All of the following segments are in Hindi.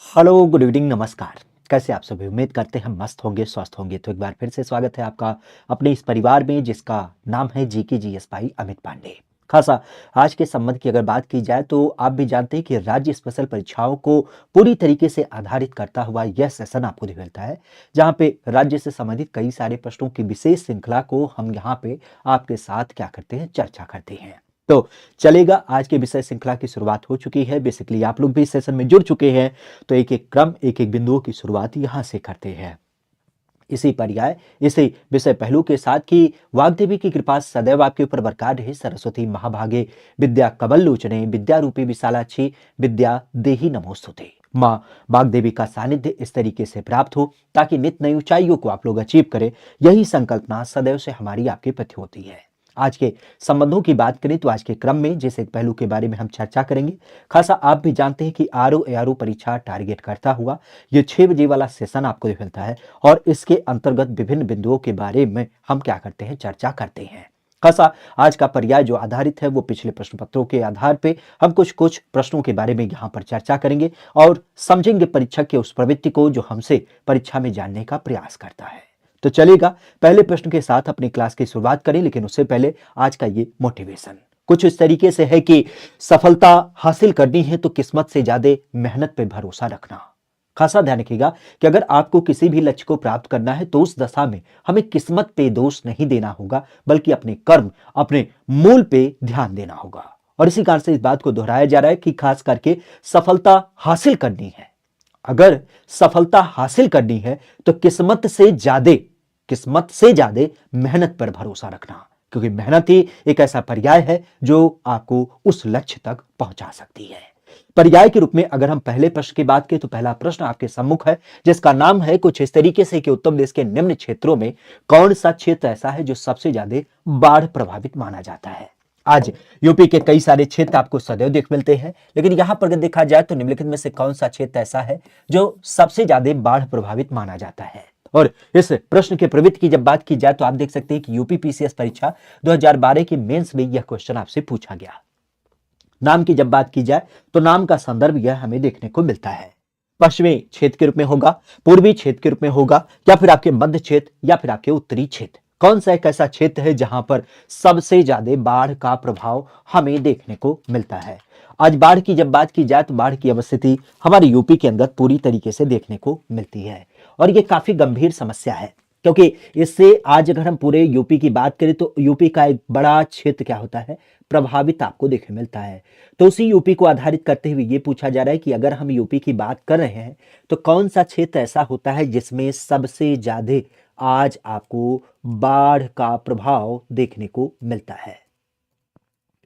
हेलो, गुड इवनिंग, नमस्कार। कैसे आप सभी? उम्मीद करते हैं मस्त होंगे, स्वस्थ होंगे। तो एक बार फिर से स्वागत है आपका अपने इस परिवार में जिसका नाम है जीके जीएस भाई अमित पांडे। खासा आज के संबंध की अगर बात की जाए तो आप भी जानते हैं कि राज्य स्पेशल परीक्षाओं को पूरी तरीके से आधारित करता हुआ यह सेशन आपको मिलता है, जहां पे राज्य से संबंधित कई सारे प्रश्नों की विशेष श्रृंखला को हम यहाँ पे आपके साथ क्या करते हैं, चर्चा करते हैं। तो चलेगा, आज के विषय श्रृंखला की शुरुआत हो चुकी है। बेसिकली आप लोग भी इस सेशन में जुड़ चुके हैं, तो एक एक क्रम, एक एक बिंदुओं की शुरुआत यहां से करते हैं। इसी पर्याय, इसी विषय पहलू के साथ कि वाग्देवी की कृपा सदैव आपके ऊपर बरकरार रहे। सरस्वती महाभागे विद्या कमल लोचने, विद्या रूपी विशालाक्षी विद्या देही नमोस्तुते। माँ वाग्देवी का सानिध्य इस तरीके से प्राप्त हो ताकि नित नई ऊंचाइयों को आप लोग अचीव करें, यही संकल्पना सदैव से हमारी आपके प्रति होती है। आज के संबंधों की बात करें तो आज के क्रम में जिस एक पहलू के बारे में हम चर्चा करेंगे, खासा आप भी जानते हैं कि आरओ एआरओ परीक्षा टारगेट करता हुआ ये 6 बजे वाला सेशन आपको मिलता है और इसके अंतर्गत विभिन्न बिंदुओं के बारे में हम क्या करते हैं, चर्चा करते हैं। खासा आज का पर्याय जो आधारित है वो पिछले प्रश्न पत्रों के आधार पे हम कुछ कुछ प्रश्नों के बारे में यहाँ पर चर्चा करेंगे और समझेंगे परीक्षक के उस प्रवृत्ति को जो हमसे परीक्षा में जानने का प्रयास करता है। तो चलेगा, पहले प्रश्न के साथ अपनी क्लास की शुरुआत करें, लेकिन उससे पहले आज का ये मोटिवेशन कुछ इस तरीके से है कि सफलता हासिल करनी है तो किस्मत से ज्यादा मेहनत पे भरोसा रखना। खासा ध्यान रखिएगा कि अगर आपको किसी भी लक्ष्य को प्राप्त करना है तो उस दशा में हमें किस्मत पे दोष नहीं देना होगा, बल्कि अपने कर्म, अपने मूल पे ध्यान देना होगा। और इसी कारण से इस बात को दोहराया जा रहा है कि खास करके सफलता हासिल करनी है, अगर सफलता हासिल करनी है तो किस्मत से ज्यादा मेहनत पर भरोसा रखना, क्योंकि मेहनत ही एक ऐसा पर्याय है जो आपको उस लक्ष्य तक पहुंचा सकती है। पर्याय के रूप में अगर हम पहले प्रश्न की बात करें तो पहला प्रश्न आपके सम्मुख है, जिसका नाम है कुछ इस तरीके से कि उत्तर प्रदेश के निम्न क्षेत्रों में कौन सा क्षेत्र ऐसा है जो सबसे ज्यादा बाढ़ प्रभावित माना जाता है। आज यूपी के कई सारे क्षेत्र आपको सदैव देख मिलते हैं, लेकिन यहां पर अगर देखा जाए तो निम्नलिखित में से कौन सा क्षेत्र ऐसा है जो सबसे ज्यादा बाढ़ प्रभावित माना जाता है। और इस प्रश्न के प्रवृत्ति की जब बात की जाए तो आप देख सकते हैं कि यूपी पीसीएस परीक्षा 2012 की मेंस में यह क्वेश्चन आपसे पूछा गया। नाम की जब बात की जाए तो नाम का संदर्भ यह हमें देखने को मिलता है। पश्चिमी क्षेत्र के रूप में होगा, पूर्वी क्षेत्र के रूप में होगा, या फिर आपके मध्य क्षेत्र, या फिर आपके उत्तरी क्षेत्र। कौन सा एक ऐसा क्षेत्र है जहां पर सबसे ज्यादा बाढ़ का प्रभाव हमें देखने को मिलता है। आज बाढ़ की जब बात की जाए तो बाढ़ की अवस्थिति हमारे यूपी के अंदर पूरी तरीके से देखने को मिलती है और ये काफी गंभीर समस्या है, क्योंकि इससे आज अगर हम पूरे यूपी की बात करें तो यूपी का एक बड़ा क्षेत्र क्या होता है, प्रभावित आपको देखने मिलता है। तो उसी यूपी को आधारित करते हुए ये पूछा जा रहा है कि अगर हम यूपी की बात कर रहे हैं तो कौन सा क्षेत्र ऐसा होता है जिसमें सबसे ज्यादा आज आपको बाढ़ का प्रभाव देखने को मिलता है।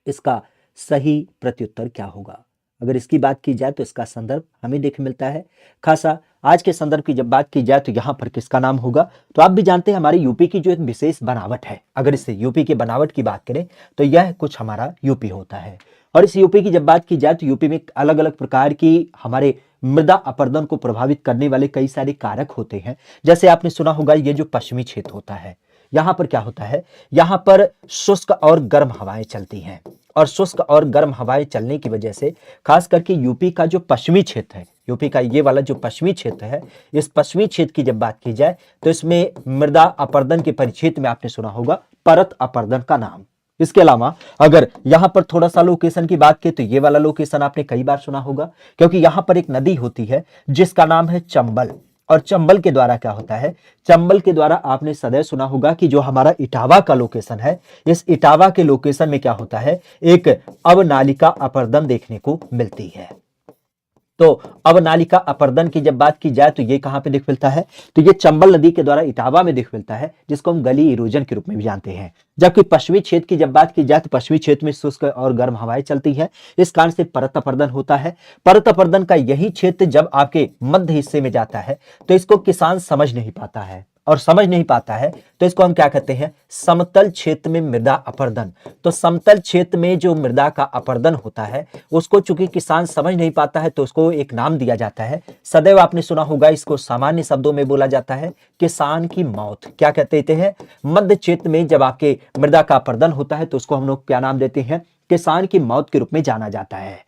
इसका सही प्रत्युत्तर क्या होगा? अगर इसकी बात की जाए तो इसका संदर्भ हमें देख मिलता है। खासा आज के संदर्भ की जब बात की जाए तो यहां पर किसका नाम होगा, तो आप भी जानते हैं हमारी यूपी की जो एक विशेष बनावट है, अगर इससे यूपी की बनावट की बात करें तो यह कुछ हमारा यूपी होता है। और इस यूपी की जब बात की जाए तो यूपी में अलग अलग प्रकार की हमारे मृदा अपरदन को प्रभावित करने वाले कई सारे कारक होते हैं। जैसे आपने सुना होगा ये जो पश्चिमी क्षेत्र होता है, यहां पर क्या होता है, यहां पर शुष्क और गर्म हवाएं चलती हैं और शुष्क और गर्म हवाएं चलने की वजह से खास करके यूपी का जो पश्चिमी क्षेत्र है, यूपी का ये वाला जो पश्चिमी क्षेत्र है, इस पश्चिमी क्षेत्र की जब बात की जाए तो इसमें मृदा अपरदन के परिक्षेत्र में आपने सुना होगा परत अपरदन का नाम। इसके अलावा अगर यहां पर थोड़ा सा लोकेशन की बात की तो ये वाला लोकेशन आपने कई बार सुना होगा, क्योंकि यहां पर एक नदी होती है जिसका नाम है चंबल। और चंबल के द्वारा क्या होता है, चंबल के द्वारा आपने सदैव सुना होगा कि जो हमारा इटावा का लोकेशन है, इस इटावा के लोकेशन में क्या होता है, एक अवनालिका अपरदन देखने को मिलती है। तो अवनालिका अपरदन की जब बात की जाए तो ये कहां पे दिख मिलता है, तो ये चंबल नदी के द्वारा इटावा में दिख मिलता है, जिसको हम गली इरोजन के रूप में भी जानते हैं। जबकि पश्चिमी क्षेत्र की जब बात की जाए तो पश्चिमी क्षेत्र में शुष्क और गर्म हवाएं चलती है, इस कारण से परत अपरदन होता है। परत अपरदन का यही क्षेत्र जब आपके मध्य हिस्से में जाता है तो इसको किसान समझ नहीं पाता है, और समझ नहीं पाता है तो इसको हम क्या कहते हैं, समतल क्षेत्र में मृदा अपरदन। तो समतल क्षेत्र में जो मृदा का अपरदन होता है उसको चूंकि किसान समझ नहीं पाता है तो उसको एक नाम दिया जाता है। सदैव आपने सुना होगा, इसको सामान्य शब्दों में बोला जाता है किसान की मौत। क्या कहते हैं, मध्य क्षेत्र में जब आपके मृदा का अपरदन होता है तो उसको हम लोग क्या नाम देते हैं, किसान की मौत के रूप में जाना जाता है।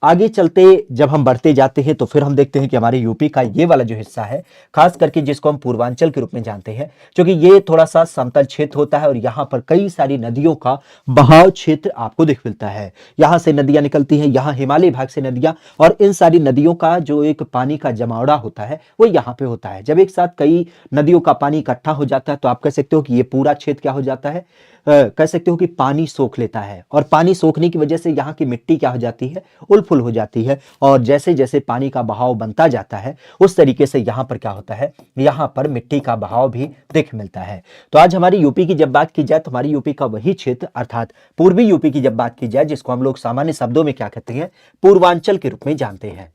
आगे चलते जब हम बढ़ते जाते हैं तो फिर हम देखते हैं कि हमारे यूपी का ये वाला जो हिस्सा है, खास करके जिसको हम पूर्वांचल के रूप में जानते हैं, क्योंकि ये थोड़ा सा समतल क्षेत्र होता है और यहाँ पर कई सारी नदियों का बहाव क्षेत्र आपको दिख मिलता है। यहाँ से नदियां निकलती हैं, यहाँ हिमालय भाग से नदियां, और इन सारी नदियों का जो एक पानी का जमावड़ा होता है वो यहाँ पे होता है। जब एक साथ कई नदियों का पानी इकट्ठा हो जाता है तो आप कह सकते हो कि ये पूरा क्षेत्र क्या हो जाता है, कह सकते हो कि पानी सोख लेता है, और पानी सोखने की वजह से यहाँ की मिट्टी क्या हो जाती है, उलफुल हो जाती है, और जैसे जैसे पानी का बहाव बनता जाता है उस तरीके से यहाँ पर क्या होता है, यहाँ पर मिट्टी का बहाव भी दिख मिलता है। तो आज हमारी यूपी की जब बात की जाए तो हमारी यूपी का वही क्षेत्र अर्थात पूर्वी यूपी की जब बात की जाए, जिसको हम लोग सामान्य शब्दों में क्या कहते हैं, पूर्वांचल के रूप में जानते हैं।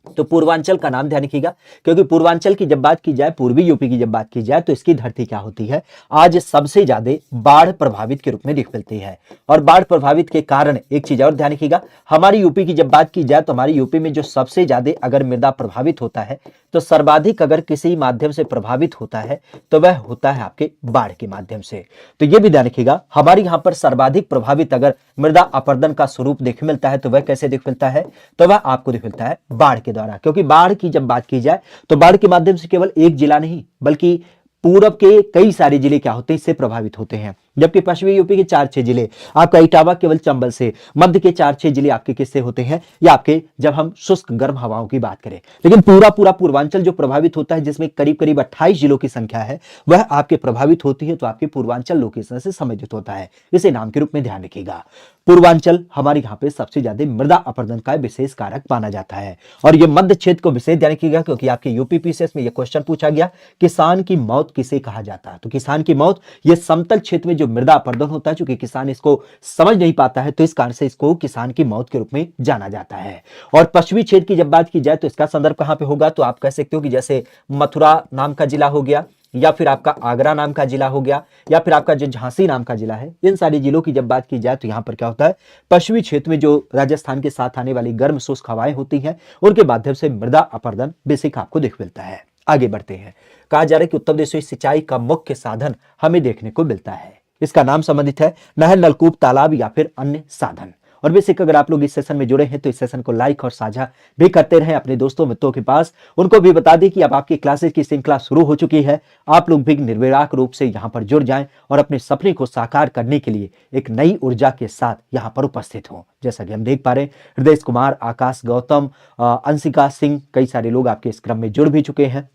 तो पूर्वांचल का नाम ध्यान रखिएगा, क्योंकि पूर्वांचल की जब बात की जाए, पूर्वी यूपी की जब बात की जाए तो इसकी धरती क्या होती है, आज सबसे ज्यादा बाढ़ प्रभावित के रूप में दिख मिलती है। और बाढ़ प्रभावित के कारण एक चीज और ध्यान रखिएगा, हमारी यूपी की जब बात की जाए तो हमारी यूपी में जो सबसे ज्यादा अगर मृदा प्रभावित होता है तो सर्वाधिक अगर किसी माध्यम से प्रभावित होता है तो वह होता है आपके बाढ़ के माध्यम से। तो यह भी ध्यान रखिएगा, हमारे यहां पर सर्वाधिक प्रभावित अगर मृदा अपरदन का स्वरूप दिख मिलता है तो वह कैसे दिख मिलता है, तो वह आपको दिख मिलता है बाढ़ के द्वारा। क्योंकि बाढ़ की जब बात की जाए तो बाढ़ के माध्यम से केवल एक जिला नहीं बल्कि पूरब के कई सारे जिले क्या होते हैं, इससे प्रभावित होते हैं। जबकि पश्चिमी यूपी के 4-6 जिले, आपका इटावा केवल चंबल से, मध्य के 4-6 जिले आपके किससे होते हैं, या आपके जब हम शुष्क गर्म हवाओं की बात करें। लेकिन पूरा पूरा पूर्वांचल जो प्रभावित होता है, जिसमें करीब करीब 28 जिलों की संख्या है, वह आपके प्रभावित होती है, तो आपके पूर्वांचल लोकेशन से संबंधित होता है। इसे नाम के रूप में ध्यान रखिएगा। पूर्वांचल हमारे यहाँ पे सबसे ज्यादा मृदा अपरदन का विशेष कारक माना जाता है। और ये मध्य क्षेत्र को विशेष ध्यान रखिएगा, क्योंकि आपके यूपी पीसीएस में यह क्वेश्चन पूछा गया, किसान की मौत किसे कहा जाता है। तो किसान की मौत, ये समतल क्षेत्र में जो मृदा अपरदन होता है, चूंकि किसान इसको समझ नहीं पाता है तो इस कारण से इसको किसान की मौत के रूप में जाना जाता है। और पश्चिमी क्षेत्र की जब बात की जाए तो इसका संदर्भ कहां पे होगा, तो आप कह सकते हो कि जैसे मथुरा नाम का जिला हो गया, या फिर आपका आगरा नाम का जिला हो गया, या फिर आपका जो झांसी नाम का जिला है, इन सारी जिलों की जब बात की जाए तो यहां पर क्या होता है, पश्चिमी क्षेत्र में जो राजस्थान के साथ आने वाली गर्म शुष्क हवाएं होती हैं उनके माध्यम से मृदा अपरदन बेसिक आपको दिख मिलता है। आगे बढ़ते हैं। कहा जा रहा है कि उत्तर प्रदेश में सिंचाई का मुख्य साधन हमें देखने को मिलता है। इसका नाम संबंधित है नहर, नलकूप, तालाब या फिर अन्य साधन। और बेसिक अगर आप लोग इस सेशन में जुड़े हैं तो इस सेशन को लाइक और साझा भी करते रहें अपने दोस्तों मित्रों के पास। उनको भी बता दें कि अब आपकी क्लासेस की श्रृंखला शुरू हो चुकी है। आप लोग भी निर्विराग रूप से यहाँ पर जुड़ जाएं और अपने सपने को साकार करने के लिए एक नई ऊर्जा के साथ यहाँ पर उपस्थित हों। जैसा कि हम देख पा रहे हैं, हृदय कुमार, आकाश गौतम, अंशिका सिंह, कई सारे लोग आपके इस क्रम में जुड़ भी चुके हैं।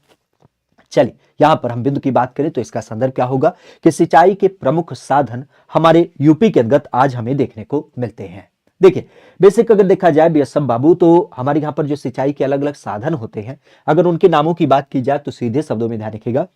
चलिए यहां पर हम बिंदु की बात करें तो इसका संदर्भ क्या होगा कि सिंचाई के प्रमुख साधन हमारे यूपी के अंतर्गत आज हमें देखने को मिलते हैं। देखिए बेसिक अगर देखा जाए बीएसएम बाबू, तो हमारे यहां पर जो सिंचाई के अलग अलग साधन होते हैं, अगर उनके नामों की बात की जाए तो सीधे शब्दों में ध्यान रखिएगा,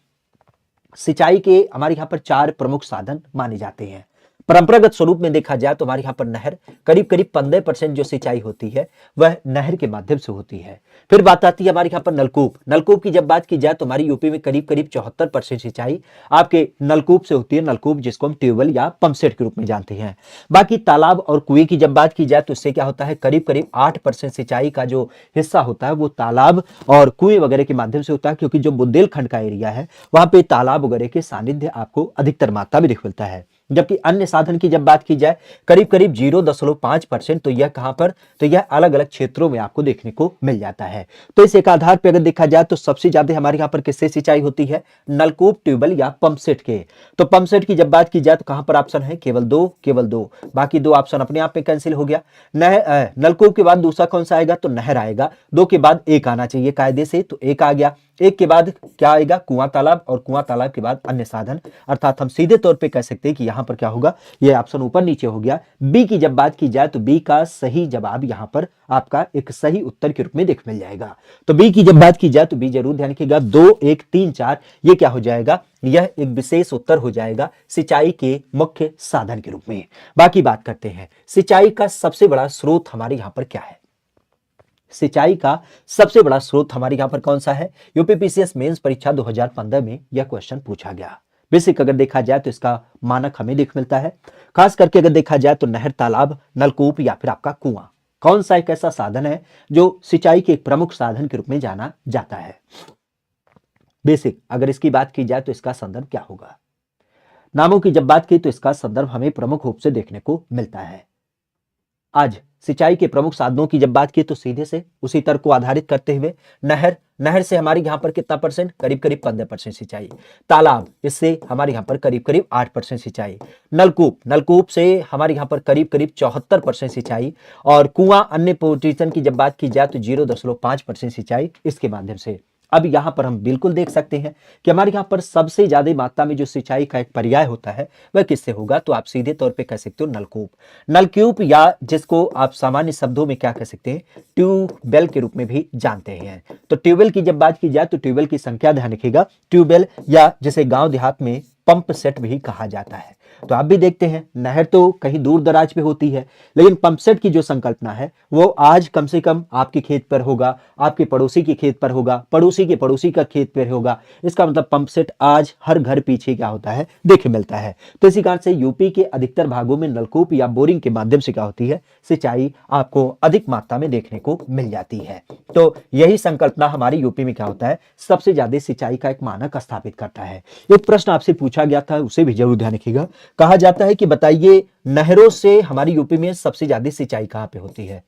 सिंचाई के हमारे यहाँ पर 4 प्रमुख साधन माने जाते हैं। परंपरागत स्वरूप में देखा जाए तो हमारे यहाँ पर नहर, करीब करीब 15% जो सिंचाई होती है वह नहर के माध्यम से होती है। फिर बात आती है हमारे यहाँ पर नलकूप। नलकूप की जब बात की जाए तो हमारी यूपी में करीब करीब 74% सिंचाई आपके नलकूप से होती है। नलकूप जिसको हम ट्यूबवेल या पंपसेट के रूप में जानते हैं। बाकी तालाब और कुएं की जब बात की जाए तो इससे क्या होता है, करीब करीब 8% सिंचाई का जो हिस्सा होता है वो तालाब और कुएं वगैरह के माध्यम से होता है, क्योंकि जो बुंदेलखंड का एरिया है वहां पे तालाब वगैरह के सानिध्य आपको अधिकतर मात्रा में दिख मिलता है। जबकि अन्य साधन की जब बात की जाए करीब करीब 0.5%, तो यह कहां पर, तो यह अलग अलग क्षेत्रों में आपको देखने को मिल जाता है। तो इस एक आधार पर अगर देखा जाए तो सबसे ज्यादा हमारे यहाँ पर किससे सिंचाई होती है, नलकूप, ट्यूबवेल या पंपसेट के। तो पंपसेट की जब बात की जाए तो कहां पर ऑप्शन है, केवल दो, बाकी 2 ऑप्शन अपने आप में कैंसिल हो गया। नलकूप के बाद दूसरा कौन सा आएगा, तो नहर आएगा। 2 के बाद 1 आना चाहिए कायदे से, तो 1 आ गया। 1 के बाद क्या आएगा, कुआं तालाब, और कुआं तालाब के बाद अन्य साधन। अर्थात हम सीधे तौर पे कह सकते हैं कि यहां पर क्या होगा, यह ऑप्शन ऊपर नीचे हो गया। बी की जब बात की जाए तो बी का सही जवाब यहां पर आपका एक सही उत्तर के रूप में देख मिल जाएगा। तो बी की जब बात की जाए तो बी जरूर ध्यान रखिएगा, 2, 1, 3, 4 ये क्या हो जाएगा, यह एक विशेष उत्तर हो जाएगा सिंचाई के मुख्य साधन के रूप में। बाकी बात करते हैं सिंचाई का सबसे बड़ा स्रोत हमारे यहां पर क्या है। सिंचाई का सबसे बड़ा स्रोत हमारे यहां पर कौन सा है, यूपीपीसीएस मेंस परीक्षा 2015 में यह क्वेश्चन पूछा गया। बेसिक अगर देखा जाए तो इसका मानक हमें दिख मिलता है। खास करके अगर देखा जाए तो नहर, तालाब, नलकूप या फिर आपका कुआं, कौन सा एक ऐसा साधन है जो सिंचाई के एक प्रमुख साधन के रूप में जाना जाता है। बेसिक अगर इसकी बात की जाए तो इसका संदर्भ क्या होगा, नामों की जब बात की तो इसका संदर्भ हमें प्रमुख रूप से देखने को मिलता है। आज सिंचाई के प्रमुख साधनों की जब बात की तो सीधे से उसी तर्क को आधारित करते हुए नहर, नहर से हमारे यहाँ पर कितना परसेंट, करीब करीब 15% सिंचाई। तालाब, इससे हमारे यहाँ पर करीब करीब 8% सिंचाई। नलकूप, नलकूप से हमारे यहाँ पर करीब करीब 74% सिंचाई। और कुआं अन्य पोर्टीशन की जब बात की जाए तो 0.5% सिंचाई इसके माध्यम से। अब यहां पर हम बिल्कुल देख सकते हैं कि हमारे यहां पर सबसे ज्यादा मात्रा में जो सिंचाई का एक पर्याय होता है वह किससे होगा, तो आप सीधे तौर पे कह सकते हो नलकूप। नलकूप या जिसको आप सामान्य शब्दों में क्या कह सकते हैं, ट्यूबवेल के रूप में भी जानते हैं। तो ट्यूबवेल की जब बात की जाए तो ट्यूबवेल की संख्या ध्यान रखिएगा, ट्यूबवेल या जिसे गांव देहात में पंप सेट भी कहा जाता है। तो आप भी देखते हैं नहर तो कहीं दूर दराज पे होती है, लेकिन पंप सेट की जो संकल्पना है वो आज कम से कम आपके खेत पर होगा, आपके पड़ोसी के खेत पर होगा, पड़ोसी के पड़ोसी का खेत पर होगा। इसका मतलब पंप सेट आज हर घर पीछे क्या होता है, देखे मिलता है। तो इसी कारण से यूपी के अधिकतर भागों में नलकूप या बोरिंग के माध्यम से क्या होती है, सिंचाई आपको अधिक मात्रा में देखने को मिल जाती है। तो यही संकल्पना हमारी यूपी में क्या होता है, सबसे ज्यादा सिंचाई का एक मानक स्थापित करता है। एक प्रश्न आपसे पूछा गया था, उसे भी जरूर ध्यान रखिएगा। कहा जाता है कि बताइए नहरों से हमारी यूपी में सबसे ज्यादा सिंचाई कहां पे होती है।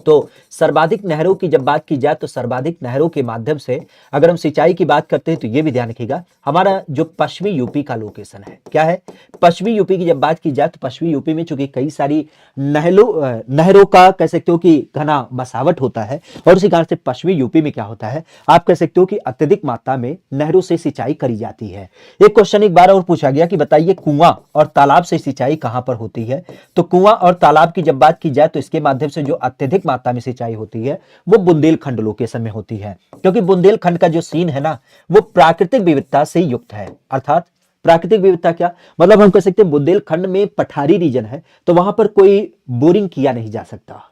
तो सर्वाधिक नहरों की जब बात की जाए तो सर्वाधिक नहरों के माध्यम से अगर हम सिंचाई की बात करते हैं तो यह भी ध्यान रखिएगा, हमारा जो पश्चिमी यूपी का लोकेशन है क्या है, पश्चिमी यूपी की जब बात की जाए तो पश्चिमी यूपी में चूंकि कई सारी नहरों का कह सकते हो कि घना बसावट होता है, और उसी कारण से पश्चिमी यूपी में क्या होता है, आप कह सकते हो कि अत्यधिक मात्रा में नहरों से सिंचाई करी जाती है। एक क्वेश्चन एक बार और पूछा गया कि बताइए कुआं और तालाब से सिंचाई कहां पर होती है। तो कुआं और तालाब की जब बात की जाए तो इसके माध्यम से जो अत्यधिक मात्रा में सिंचाई होती है वो बुंदेलखंड लोकेशन में होती है, क्योंकि बुंदेलखंड का जो सीन है ना वो प्राकृतिक विविधता से युक्त है। अर्थात प्राकृतिक विविधता क्या मतलब, हम कह सकते हैं बुंदेलखंड में पठारी रीजन है तो वहां पर कोई बोरिंग किया नहीं जा सकता,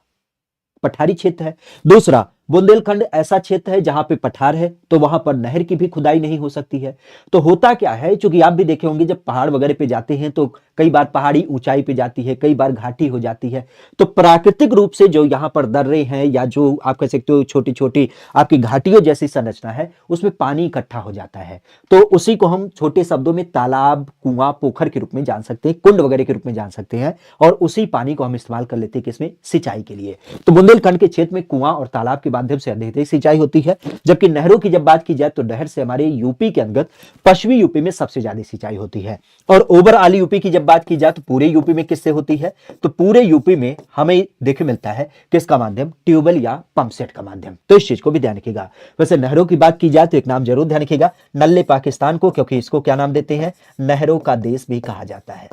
पठारी क्षेत्र है। दूसरा, बुंदेलखंड ऐसा क्षेत्र है जहां पे पठार है तो वहां पर नहर की भी खुदाई नहीं हो सकती है। तो होता क्या है, क्योंकि आप भी देखे होंगे जब पहाड़ वगैरह पे जाते हैं तो कई बार पहाड़ी ऊंचाई पे जाती है, कई बार घाटी हो जाती है, तो प्राकृतिक रूप से जो यहाँ पर दर्रे हैं या जो आप कह सकते हो छोटी छोटी आपकी घाटियों जैसी संरचना है उसमें पानी इकट्ठा हो जाता है। तो उसी को हम छोटे शब्दों में तालाब, कुआं, पोखर के रूप में जान सकते हैं, कुंड वगैरह के रूप में जान सकते हैं, और उसी पानी को हम इस्तेमाल कर लेते हैं किसमें, सिंचाई के लिए। तो बुंदेलखंड के क्षेत्र में कुआं और तालाब के माध्यम से अधिक सिंचाई होती है, जबकि नहरों की जब बात की जाए तो नहर से हमारे यूपी के अंदर पश्चिमी यूपी में सबसे ज्यादा सिंचाई होती है। और ओवरऑल यूपी की जब बात की जाए तो पूरे यूपी में किससे होती है, तो पूरे यूपी में हमें देखने मिलता है किसका माध्यम, ट्यूबवेल या पंप सेट का माध्यम। तो इस चीज को भी ध्यान रखिएगा। वैसे नहरों की बात की जाए तो एक नाम जरूर ध्यान रखिएगा, नल्ले पाकिस्तान को, क्योंकि इसको क्या नाम देते हैं, नहरों का देश भी कहा जाता है।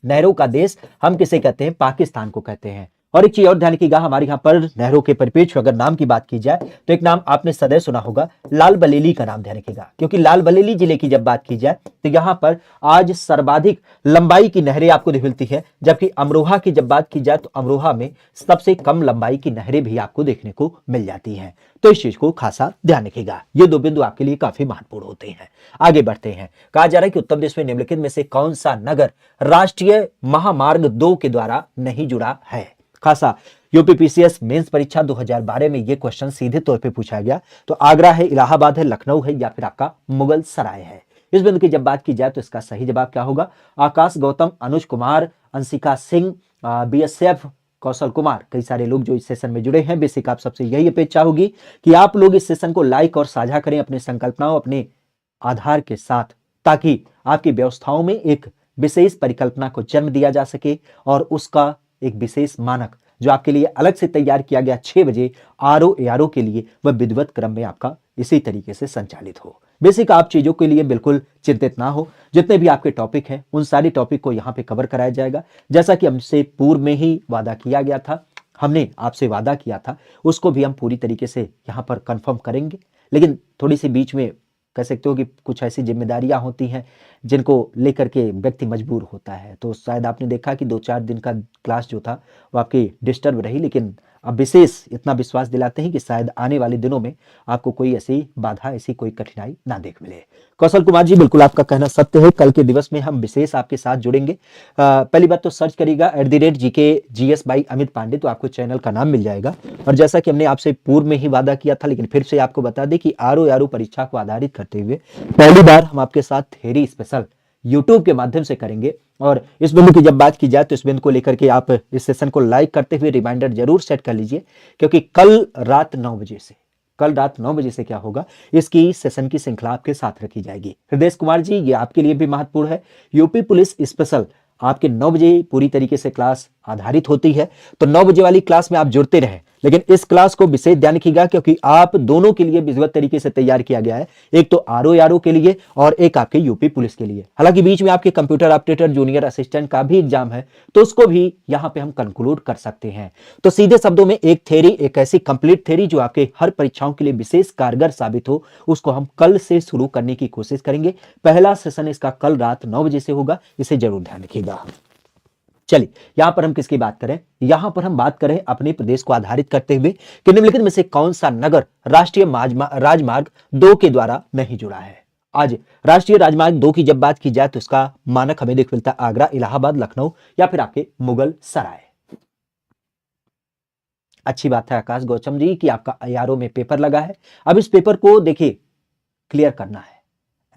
नहरों का देश हम किसे कहते हैं, पाकिस्तान को कहते हैं। और एक चीज और ध्यान रखिएगा, हमारे यहाँ पर नहरों के परिप्रेक्ष्य अगर नाम की बात की जाए तो एक नाम आपने सदैव सुना होगा, लाल बरेली का नाम ध्यान रखिएगा, क्योंकि लाल बरेली जिले की जब बात की जाए तो यहाँ पर आज सर्वाधिक लंबाई की नहरें आपको मिलती है, जबकि अमरोहा की जब बात की जाए तो अमरोहा में सबसे कम लंबाई की नहरें भी आपको देखने को मिल जाती हैं। तो इस चीज को खासा ध्यान रखिएगा, ये दो बिंदु आपके लिए काफी महत्वपूर्ण होते हैं। आगे बढ़ते हैं। कहा जा रहा है कि उत्तर प्रदेश में निम्नलिखित में से कौन सा नगर राष्ट्रीय महामार्ग 2 के द्वारा नहीं जुड़ा है। खासा यूपीपीसीएस मेंस परीक्षा 2012 में यह क्वेश्चन सीधे तौर पे पूछा गया। तो आगरा है, इलाहाबाद है, लखनऊ है, या फिर आपका मुगल सराय है। इस बिंदु की जब बात की जाए तो इसका सही जवाब क्या होगा, आकाश गौतम, अनुज कुमार, अंशिका सिंह, बीएसएफ, कौशल कुमार। कई सारे लोग जो इस सेशन में जुड़े हैं, बेसिक आप सबसे यही अपेक्षा होगी कि आप लोग इस सेशन को लाइक और साझा करें अपनी संकल्पनाओं, अपने आधार के साथ, ताकि आपकी व्यवस्थाओं में एक विशेष परिकल्पना को जन्म दिया जा सके और उसका एक विशेष मानक जो आपके लिए अलग से तैयार किया गया 6 बजे आरओ एआरओ के लिए, वह विधिवत क्रम में आपका इसी तरीके से संचालित हो। बेसिक आप चीजों के लिए बिल्कुल चिंतित ना हो, जितने भी आपके टॉपिक हैं उन सारी टॉपिक को यहाँ पे कवर कराया जाएगा। जैसा कि हमसे पूर्व में ही वादा किया गया था, हमने आपसे वादा किया था, उसको भी हम पूरी तरीके से यहाँ पर कंफर्म करेंगे। लेकिन थोड़ी सी बीच में कह सकते हो कि कुछ ऐसी जिम्मेदारियां होती हैं जिनको लेकर के व्यक्ति मजबूर होता है। तो शायद आपने देखा कि 2-4 दिन का क्लास जो था वो आपकी डिस्टर्ब रही, लेकिन अब विशेष इतना विश्वास दिलाते हैं कि शायद आने वाले दिनों में आपको कोई ऐसी बाधा, ऐसी कोई कठिनाई ना देख मिले। कौशल कुमार जी, बिल्कुल आपका कहना सत्य है। कल के दिवस में हम विशेष आपके साथ जुड़ेंगे। पहली बात तो सर्च करिएगा @GKGS बाई अमित पांडे, तो आपको चैनल का नाम मिल जाएगा। और जैसा कि हमने आपसे पूर्व में ही वादा किया था, लेकिन फिर से आपको बता दें कि आरओ परीक्षा को आधारित करते हुए पहली बार हम आपके साथ थ्योरी स्पेशल यूट्यूब के माध्यम से करेंगे। और इस बिंदु की जब बात की जाए तो इस बिंदु को लेकर के आप इस सेशन को लाइक करते हुए रिमाइंडर जरूर सेट कर लीजिए, क्योंकि कल रात 9 बजे से क्या होगा, इसकी सेशन की श्रृंखला आपके साथ रखी जाएगी। हृदय कुमार जी, ये आपके लिए भी महत्वपूर्ण है। यूपी पुलिस स्पेशल आपके 9 बजे पूरी तरीके से क्लास आधारित होती है, तो 9 बजे वाली क्लास में आप जुड़ते रहें। लेकिन इस क्लास को विशेष ध्यान रखिएगा, क्योंकि आप दोनों के लिए विधिवत तरीके से तैयार किया गया है, एक तो आरओ के लिए और एक आपके यूपी पुलिस के लिए। हालांकि बीच में आपके कंप्यूटर ऑपरेटर जूनियर असिस्टेंट का भी एग्जाम है, तो उसको भी यहां पे हम कंक्लूड कर सकते हैं। तो सीधे शब्दों में एक थ्योरी, एक ऐसी कंप्लीट थ्योरी जो आपके हर परीक्षाओं के लिए विशेष कारगर साबित हो, उसको हम कल से शुरू करने की कोशिश करेंगे। पहला सेशन इसका कल रात 9 बजे से होगा, इसे जरूर ध्यान रखिएगा। चलिए, यहां पर हम किसकी बात करें, यहां पर हम बात करें अपने प्रदेश को आधारित करते हुए कि निम्नलिखित में से कौन सा नगर राष्ट्रीय राजमार्ग 2 के द्वारा नहीं जुड़ा है। आज राष्ट्रीय राजमार्ग 2 की जब बात की जाए तो इसका मानक हमें देख मिलता है आगरा, इलाहाबाद, लखनऊ या फिर आपके मुगल सराय। अच्छी बात है आकाश गौतम जी कि आपका आईआरओ में पेपर लगा है। अब इस पेपर को देखिए क्लियर करना है,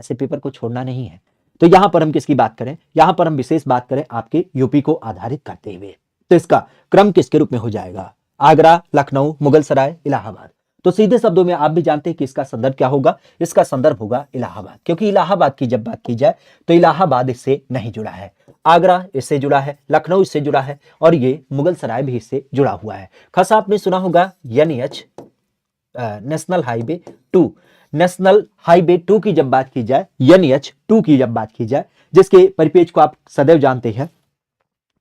ऐसे पेपर को छोड़ना नहीं है। तो यहां पर हम किसकी बात करें, यहां पर हम विशेष बात करें आपके यूपी को आधारित करते हुए, तो इसका क्रम किसके रूप में हो जाएगा, आगरा, लखनऊ, मुगल सराय, इलाहाबाद। तो सीधे शब्दों में आप भी जानते हैं कि इसका संदर्भ क्या होगा, इसका संदर्भ होगा इलाहाबाद, क्योंकि इलाहाबाद की जब बात की जाए तो इलाहाबाद इससे नहीं जुड़ा है, आगरा इससे जुड़ा है, लखनऊ इससे जुड़ा है और ये मुगल सराय भी इससे जुड़ा हुआ है। खास आपने सुना होगा NH national highway 2, national highway 2 की जब बात की जाए, NH2 की जब बात की जाए, जिसके परिपेक्ष को आप सदैव जानते हैं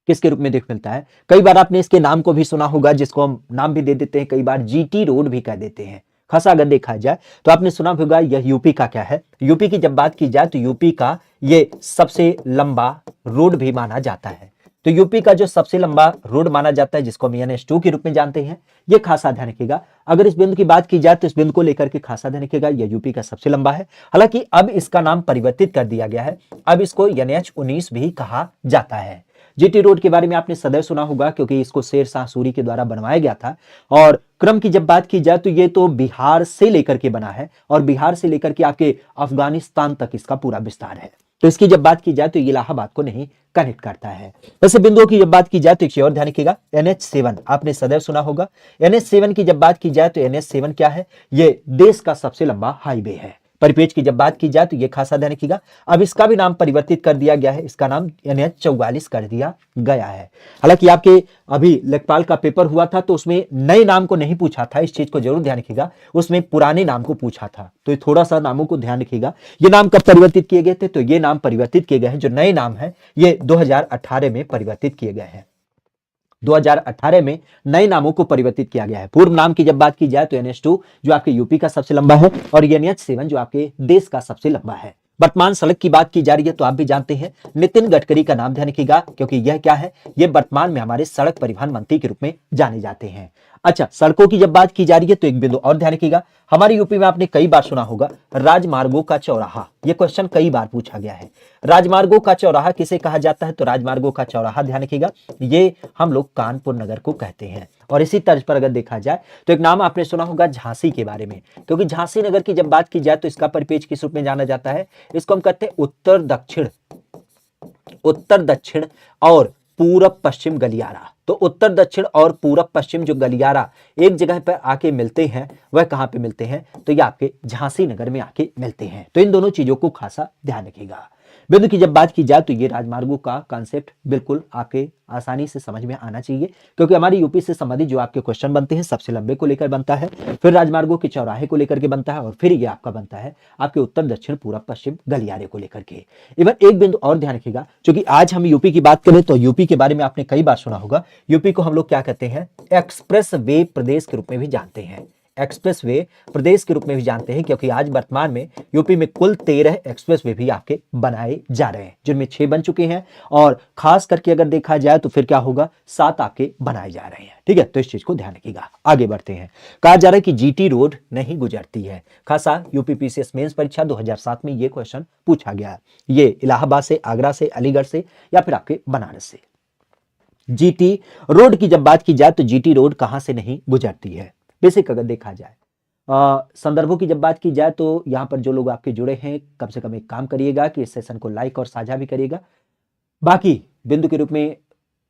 किसके रूप में देख मिलता है। कई बार आपने इसके नाम को भी सुना होगा, जिसको हम नाम भी दे देते हैं, कई बार GT रोड भी कह देते हैं। खासा अगर देखा जाए तो आपने सुना होगा यह यूपी का क्या है, यूपी की जब बात की जाए तो यूपी का ये सबसे लंबा रोड भी माना जाता है। तो यूपी का जो सबसे लंबा रोड माना जाता है, जिसको हम NH2 के रूप में जानते हैं, ये खासा ध्यान रखिएगा। अगर इस बिंदु की बात की जाए तो इस बिंदु को लेकर के खासा ध्यान रखिएगा, यह यूपी का सबसे लंबा है। हालांकि अब इसका नाम परिवर्तित कर दिया गया है, अब इसको NH19 भी कहा जाता है। GT रोड के बारे में आपने सदैव सुना होगा, क्योंकि इसको शेर शाह सूरी के द्वारा बनवाया गया था। और क्रम की जब बात की जाए तो ये तो बिहार से लेकर के बना है और बिहार से लेकर के आपके अफगानिस्तान तक इसका पूरा विस्तार है। तो इसकी जब बात की जाए तो इलाहाबाद को नहीं कनेक्ट करता है। वैसे बिंदुओं की जब बात की जाए तो एक और ध्यान रखिएगा, NH7 आपने सदैव सुना होगा। NH7 की जब बात की जाए तो NH7 क्या है, ये देश का सबसे लंबा हाईवे है। परिपेक्ष की जब बात की जाए तो ये खासा ध्यान रखिएगा, अब इसका भी नाम परिवर्तित कर दिया गया है, इसका नाम NH44 कर दिया गया है। हालांकि आपके अभी लेखपाल का पेपर हुआ था तो उसमें नए नाम को नहीं पूछा था, इस चीज को जरूर ध्यान रखिएगा, उसमें पुराने नाम को पूछा था। तो ये थोड़ा सा नामों को ध्यान रखिएगा। ये नाम कब परिवर्तित किए गए थे, तो ये नाम परिवर्तित किए गए हैं, जो नए नाम है ये 2018 में परिवर्तित किए गए हैं। 2018 में नए नामों को परिवर्तित किया गया है। पूर्व नाम की जब बात की जाए तो NH2 जो आपके यूपी का सबसे लंबा है और NH7 जो आपके देश का सबसे लंबा है। वर्तमान सड़क की बात की जा रही है तो आप भी जानते हैं नितिन गडकरी का नाम ध्यान रखिएगा, क्योंकि यह क्या है, ये वर्तमान में हमारे सड़क परिवहन मंत्री के रूप में जाने जाते हैं। अच्छा, सड़कों की जब बात की जा रही है तो एक बिंदु और ध्यान रखिएगा, हमारे यूपी में आपने कई बार सुना होगा राजमार्गों का चौराहा, ये क्वेश्चन कई बार पूछा गया है। राजमार्गों का चौराहा किसे कहा जाता है, तो राजमार्गों का चौराहा ध्यान रखिएगा, ये हम लोग कानपुर नगर को कहते हैं। और इसी तर्ज पर अगर देखा जाए तो एक नाम आपने सुना होगा झांसी के बारे में, क्योंकि झांसी नगर की जब बात की जाए तो इसका परिपेक्ष किस रूप में जाना जाता है, इसको हम कहते हैं उत्तर दक्षिण और पूरब पश्चिम गलियारा। तो उत्तर दक्षिण और पूरब पश्चिम जो गलियारा एक जगह पर आके मिलते हैं, वह कहां पे मिलते हैं, तो ये आपके झांसी नगर में आके मिलते हैं। तो इन दोनों चीजों को खासा ध्यान रखिएगा। बिंदु की जब बात की जाए तो ये राजमार्गों का कॉन्सेप्ट बिल्कुल आपके आसानी से समझ में आना चाहिए, क्योंकि हमारी यूपी से संबंधित जो आपके क्वेश्चन बनते हैं सबसे लंबे को लेकर बनता है, फिर राजमार्गों के चौराहे को लेकर के बनता है और फिर ये आपका बनता है आपके उत्तर दक्षिण पूरब पश्चिम गलियारे को लेकर के। इवन एक बिंदु और ध्यान रखिएगा, क्योंकि आज हम यूपी की बात करें तो यूपी के बारे में आपने कई बार सुना होगा, यूपी को हम लोग क्या कहते हैं, एक्सप्रेस वे प्रदेश के रूप में भी जानते हैं, एक्सप्रेस वे प्रदेश के रूप में भी जानते हैं, क्योंकि आज वर्तमान में यूपी में कुल 13 एक्सप्रेस वे भी आपके बनाए जा रहे हैं, जिनमें 6 बन चुके हैं और खास करके अगर देखा जाए तो फिर क्या होगा, 7 आपके बनाए जा रहे हैं। ठीक है, तो इस चीज को ध्यान रखिएगा। आगे बढ़ते हैं। कहा जा रहा है कि GT रोड नहीं गुजरती है। खासा यूपी PCS मेंस परीक्षा 2007 में ये क्वेश्चन पूछा गया, ये इलाहाबाद से, आगरा से, अलीगढ़ से या फिर आपके बनारस से। GT रोड की जब बात की जाए तो GT रोड कहां से नहीं गुजरती है। बेसिक अगर देखा जाए संदर्भों की जब बात की जाए तो यहाँ पर जो लोग आपके जुड़े हैं कम से कम एक काम करिएगा कि इस सेशन को लाइक और साझा भी करिएगा। बाकी बिंदु के रूप में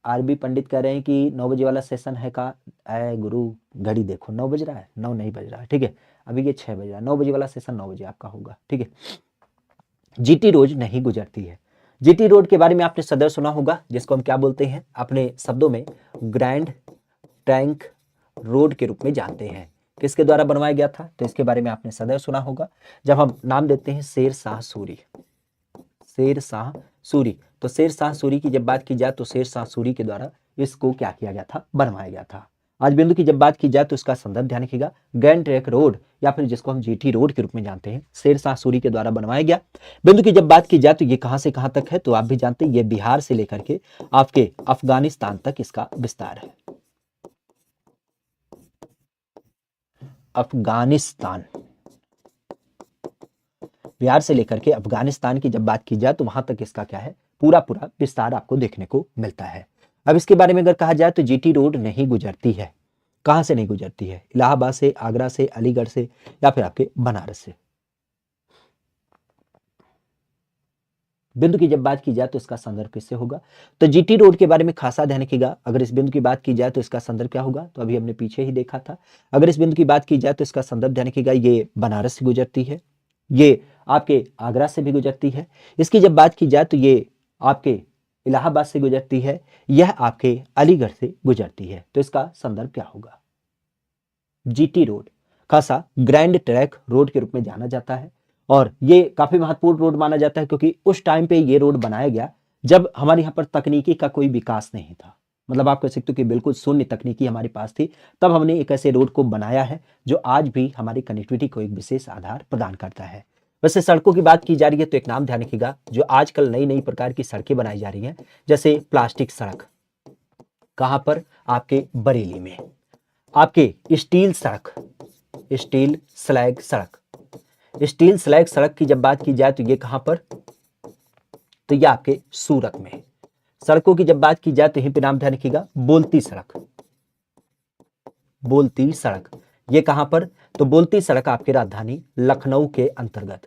आरबी पंडित कह रहे हैं कि 9 बजे वाला सेशन है का? अय गुरु, घड़ी देखो 9 बज रहा है, 9 नहीं बज रहा है, ठीक है, अभी ये 6 बज रहा है, 9 बजे वाला सेशन 9 बजे आपका होगा, ठीक है। जीटी रोड नहीं गुजरती है। जीटी रोड के बारे में आपने सदैव सुना होगा, जिसको हम क्या बोलते हैं अपने शब्दों में ग्रैंड ट्रंक रोड के रूप में जानते हैं। किसके द्वारा बनवाया गया था? तो इसके बारे में आपने सदैव सुना होगा। जब हम नाम देते हैं शेर शाह सूरी, शेर शाह सूरी, तो शेर शाह सूरी की जब बात की जाए तो शेर शाह सूरी के द्वारा इसको क्या किया गया था? बनवाया गया था। आज बिंदु की जब बात की जाए तो इसका संदर्भ ध्यान रखिएगा, ग्रैंड ट्रंक रोड या फिर जिसको हम जीटी रोड के रूप में जानते हैं, शेर शाह सूरी के द्वारा बनवाया गया। बिंदु की जब बात की जाए तो ये कहां से कहां तक है? तो आप भी जानते हैं ये बिहार से लेकर के आपके अफगानिस्तान तक इसका विस्तार है। अफगानिस्तान, बिहार से लेकर के अफगानिस्तान की जब बात की जाए तो वहां तक इसका क्या है? पूरा पूरा विस्तार आपको देखने को मिलता है। अब इसके बारे में अगर कहा जाए तो जीटी रोड नहीं गुजरती है। कहां से नहीं गुजरती है? इलाहाबाद से, आगरा से, अलीगढ़ से या फिर आपके बनारस से। बिंदु की जब बात की जाए तो इसका संदर्भ किससे होगा? तो जीटी रोड के बारे में खासा ध्यान रखिएगा। अगर इस बिंदु की बात की जाए तो इसका संदर्भ क्या होगा? तो अभी हमने पीछे ही देखा था। अगर इस बिंदु की बात की जाए तो इसका संदर्भ ध्यान रखिएगा, ये बनारस से गुजरती है, ये आपके आगरा से भी गुजरती है। इसकी जब बात की जाए तो ये आपके इलाहाबाद से गुजरती है, यह आपके अलीगढ़ से गुजरती है। तो इसका संदर्भ क्या होगा? जीटी रोड खासा ग्रैंड ट्रैक रोड के रूप में जाना जाता है और ये काफी महत्वपूर्ण रोड माना जाता है क्योंकि उस टाइम पे ये रोड बनाया गया जब हमारे यहाँ पर तकनीकी का कोई विकास नहीं था। मतलब आप कह सकते हो कि बिल्कुल शून्य तकनीकी हमारे पास थी, तब हमने एक ऐसे रोड को बनाया है जो आज भी हमारी कनेक्टिविटी को एक विशेष आधार प्रदान करता है। वैसे सड़कों की बात की जा रही है तो एक नाम ध्यान रखिएगा, जो आजकल नई नई प्रकार की सड़कें बनाई जा रही हैं, जैसे प्लास्टिक सड़क, कहां पर? आपके बरेली में। आपके स्टील सड़क, स्टील स्लैग सड़क, स्टील स्लैग सड़क की जब बात की जाए तो ये कहां पर? तो ये आपके सूरत में। सड़कों की जब बात की जाए तो यहीं पे नाम ध्यान रखिएगा, बोलती सड़क, बोलती सड़क, ये कहां पर? तो बोलती सड़क आपके राजधानी लखनऊ के अंतर्गत।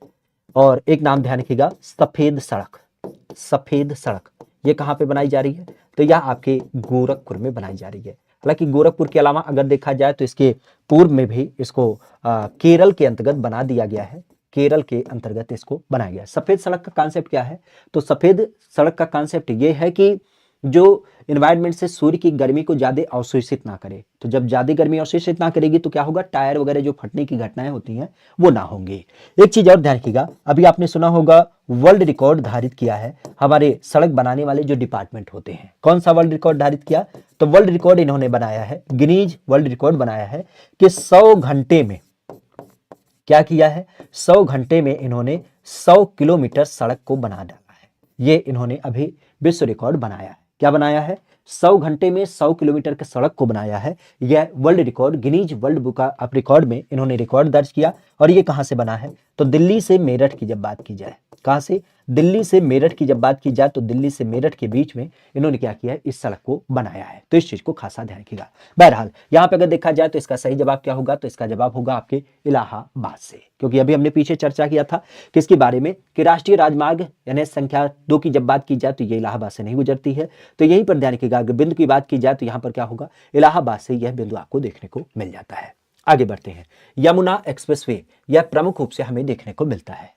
और एक नाम ध्यान रखिएगा, सफेद सड़क, सफेद सड़क, ये कहां पे बनाई जा रही है? तो यह आपके गोरखपुर में बनाई जा रही है। हालांकि गोरखपुर के अलावा अगर देखा जाए तो इसके पूर्व में भी इसको केरल के अंतर्गत बना दिया गया है, केरल के अंतर्गत इसको बनाया गया। सफेद सड़क का कॉन्सेप्ट क्या है? तो सफेद सड़क का कॉन्सेप्ट ये है कि जो इन्वायरमेंट से सूर्य की गर्मी को ज्यादा अवशोषित ना करे। तो जब ज्यादा गर्मी अवशोषित ना करेगी तो क्या होगा? टायर वगैरह जो फटने की घटनाएं होती हैं वो ना होंगी। एक चीज और ध्यान रखिएगा, अभी आपने सुना होगा वर्ल्ड रिकॉर्ड धारित किया है हमारे सड़क बनाने वाले जो डिपार्टमेंट होते हैं। कौन सा वर्ल्ड रिकॉर्ड धारित किया? तो वर्ल्ड रिकॉर्ड इन्होंने बनाया है, गिनीज वर्ल्ड रिकॉर्ड बनाया है कि 100 घंटे में क्या किया है? 100 घंटे में इन्होंने 100 किलोमीटर सड़क को बना डाला है। ये इन्होंने अभी विश्व रिकॉर्ड बनाया है। क्या बनाया है? 100 घंटे में 100 किलोमीटर की सड़क को बनाया है। यह world record Guinness world book of record में इन्होंने रिकॉर्ड दर्ज किया। और ये कहां से बना है? तो दिल्ली से मेरठ की जब बात की जाए, कहां से? दिल्ली से मेरठ की जब बात की जाए तो दिल्ली से मेरठ के बीच में इन्होंने क्या किया है? इस सड़क को बनाया है। तो इस चीज को खासा ध्यान रखिएगा। बहरहाल यहां पे अगर देखा जाए तो इसका सही जवाब क्या होगा? तो इसका जवाब होगा आपके इलाहाबाद से, क्योंकि अभी हमने पीछे चर्चा किया था किसके बारे में कि राष्ट्रीय राजमार्ग यानी संख्या 2 की जब बात की जाए तो ये इलाहाबाद से नहीं गुजरती है। तो यहीं पर ध्यान रखिएगा, अगर बिंदु की बात की जाए तो यहां पर क्या होगा? इलाहाबाद से यह बिंदु आपको देखने को मिल जाता है। आगे बढ़ते हैं। यमुना एक्सप्रेसवे, यह प्रमुख रूप से हमें देखने को मिलता है।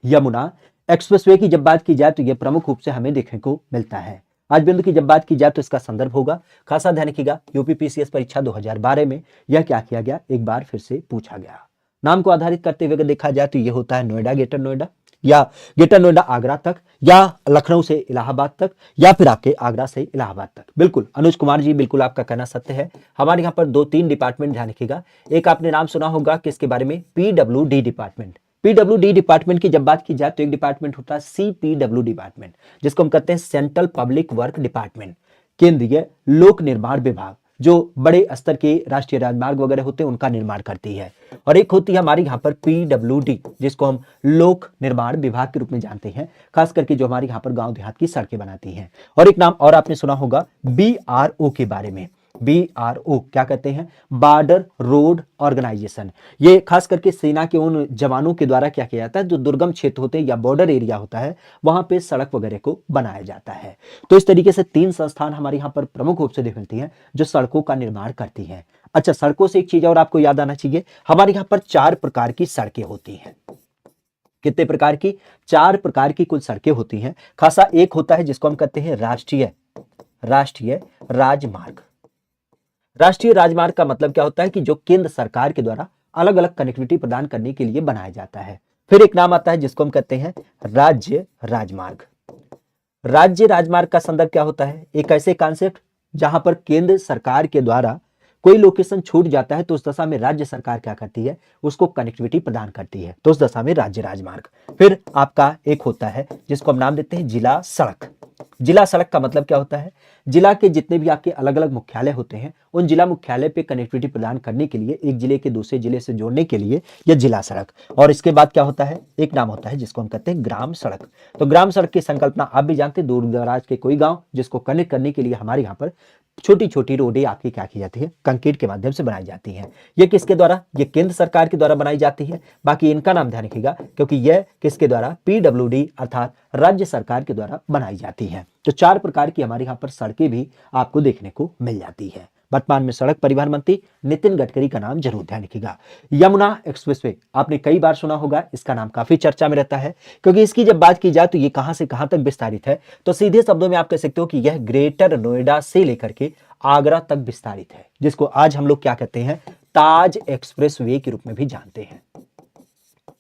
यमुना एक्सप्रेसवे की जब बात की जाए तो यह प्रमुख रूप से हमें देखने को मिलता है। आज बिंदु की जब बात की जाए तो इसका संदर्भ होगा, खासा ध्यान रखिएगा, यूपीपीसीएस परीक्षा 2012 में यह क्या किया गया? एक बार फिर से पूछा गया। नाम को आधारित करते हुए अगर देखा जाए तो यह होता है नोएडा, ग्रेटर नोएडा, या ग्रेटर नोएडा आगरा तक, या लखनऊ से इलाहाबाद तक, या फिर आपके आगरा से इलाहाबाद तक। बिल्कुल अनुज कुमार जी, बिल्कुल आपका कहना सत्य है। हमारे यहाँ पर 2-3 डिपार्टमेंट ध्यान रखिएगा। एक आपने नाम सुना होगा किसके बारे में? PWD department. पीडब्ल्यूडी डिपार्टमेंट की जब बात की जाए तो एक डिपार्टमेंट होता है सीपीडब्ल्यू डिपार्टमेंट, जिसको हम कहते हैं सेंट्रल पब्लिक वर्क डिपार्टमेंट, केंद्रीय लोक निर्माण विभाग, जो बड़े स्तर के राष्ट्रीय राजमार्ग वगैरह होते हैं उनका निर्माण करती है। और एक होती है हमारी यहाँ पर पीडब्ल्यूडी, जिसको हम लोक निर्माण विभाग के रूप में जानते हैं, खास करके जो हमारे यहाँ पर गांव देहात की सड़कें बनाती हैं। और एक नाम और आपने सुना होगा बीआरओ के बारे में। BRO क्या कहते हैं, बॉर्डर रोड ऑर्गेनाइजेशन। ये खास करके सेना के उन जवानों के द्वारा क्या किया जाता है जो दुर्गम क्षेत्र होते हैं या बॉर्डर एरिया होता है वहां पे सड़क वगैरह को बनाया जाता है। तो इस तरीके से 3 संस्थान हमारे यहाँ पर प्रमुख रूप से मिलती हैं जो सड़कों का निर्माण करती हैं। अच्छा, सड़कों से एक चीज और आपको याद आना चाहिए, हमारे यहाँ पर 4 प्रकार की सड़कें होती हैं। कितने प्रकार की? 4 प्रकार की कुल सड़कें होती हैं। खासा एक होता है जिसको हम कहते हैं राष्ट्रीय राजमार्ग। राष्ट्रीय राजमार्ग का मतलब क्या होता है कि जो केंद्र सरकार के द्वारा अलग अलग कनेक्टिविटी प्रदान करने के लिए बनाया जाता है। फिर एक नाम आता है जिसको हम कहते हैं राज्य राजमार्ग। राज्य राजमार्ग का संदर्भ क्या होता है? एक ऐसे कॉन्सेप्ट जहां पर केंद्र सरकार के द्वारा कोई लोकेशन छूट जाता है तो उस दशा में राज्य सरकार क्या करती है, उसको कनेक्टिविटी प्रदान करती है, तो उस दशा में राज्य राजमार्ग। फिर आपका एक होता है जिसको हम नाम देते हैं जिला सड़क। जिला सड़क का मतलब क्या होता है? जिला के जितने भी आपके अलग अलग मुख्यालय होते हैं उन जिला मुख्यालय पे कनेक्टिविटी प्रदान करने के लिए, एक जिले के दूसरे जिले से जोड़ने के लिए यह जिला सड़क। और इसके बाद क्या होता है, एक नाम होता है जिसको हम कहते हैं ग्राम सड़क। तो ग्राम सड़क की संकल्पना आप भी जानते हैं, दूर दराज के कोई गांव जिसको कनेक्ट करने के लिए हमारे यहाँ पर छोटी छोटी रोडें आपकी क्या की जाती है, कंक्रीट के माध्यम से बनाई जाती हैं। ये किसके द्वारा? ये केंद्र सरकार के द्वारा बनाई जाती है। बाकी इनका नाम ध्यान रखिएगा क्योंकि यह किसके द्वारा, PWD अर्थात राज्य सरकार के द्वारा बनाई जाती है। तो 4 प्रकार की हमारे यहाँ पर सड़कें भी आपको देखने को मिल जाती है। वर्तमान में सड़क परिवहन मंत्री नितिन गडकरी का नाम जरूर ध्यान रखिएगा। यमुना एक्सप्रेसवे आपने कई बार सुना होगा, इसका नाम काफी चर्चा में रहता है क्योंकि इसकी जब बात की जाए तो ये कहां से कहां तक विस्तारित है, तो सीधे शब्दों में आप कह सकते हो कि यह ग्रेटर नोएडा से लेकर के आगरा तक विस्तारित है, जिसको आज हम लोग क्या कहते हैं, ताज एक्सप्रेस वे के रूप में भी जानते हैं।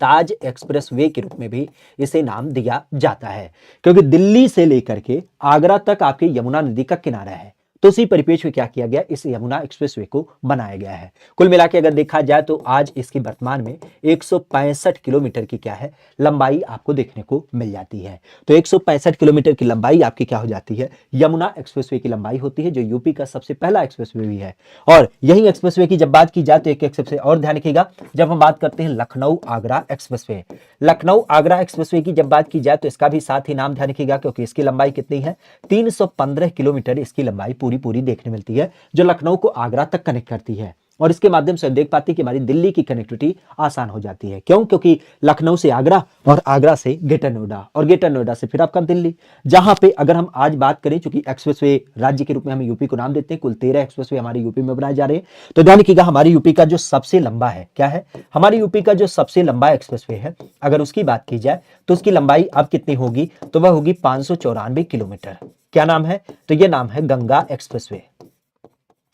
ताज एक्सप्रेस वे के रूप में भी इसे नाम दिया जाता है क्योंकि दिल्ली से लेकर के आगरा तक आपके यमुना नदी का किनारा है। तो उसी परिपेक्ष में क्या किया गया, इस यमुना एक्सप्रेसवे को बनाया गया है। कुल मिला के अगर देखा जाए तो आज इसकी वर्तमान में 165 किलोमीटर की क्या है, लंबाई आपको देखने को मिल जाती है। तो 165 किलोमीटर की लंबाई आपकी क्या हो जाती है, यमुना एक्सप्रेसवे की लंबाई होती है, जो यूपी का सबसे पहला एक्सप्रेसवे भी है। और यही एक्सप्रेसवे की जब बात की जाए तो एक सबसे और ध्यान रखिएगा, जब हम बात करते हैं लखनऊ आगरा एक्सप्रेसवे, लखनऊ आगरा एक्सप्रेसवे की जब बात की जाए तो इसका भी साथ ही नाम ध्यान रखिएगा क्योंकि इसकी लंबाई कितनी है, 315 किलोमीटर इसकी लंबाई पूरी देखने मिलती है, जो लखनऊ को आगरा तक कनेक्ट करती है। और इसके माध्यम से देख पाते हैं कि हमारी दिल्ली की कनेक्टिविटी आसान हो जाती है। क्यों? क्योंकि लखनऊ से आगरा और आगरा से ग्रेटर नोएडा और ग्रेटर नोएडा से फिर आपका दिल्ली, जहां पे अगर हम आज बात करें, चूंकि एक्सप्रेसवे राज्य के रूप में हम यूपी को नाम देते हैं, कुल 13 एक्सप्रेसवे हमारे यूपी में बनाए जा रहे हैं। तो ध्यान रखिएगा, हमारे यूपी का जो सबसे लंबा है, क्या है, हमारे यूपी का जो सबसे लंबा एक्सप्रेसवे है, अगर उसकी बात की जाए तो उसकी लंबाई अब कितनी होगी, तो वह होगी 594 किलोमीटर। क्या नाम है? तो यह नाम है गंगा एक्सप्रेसवे।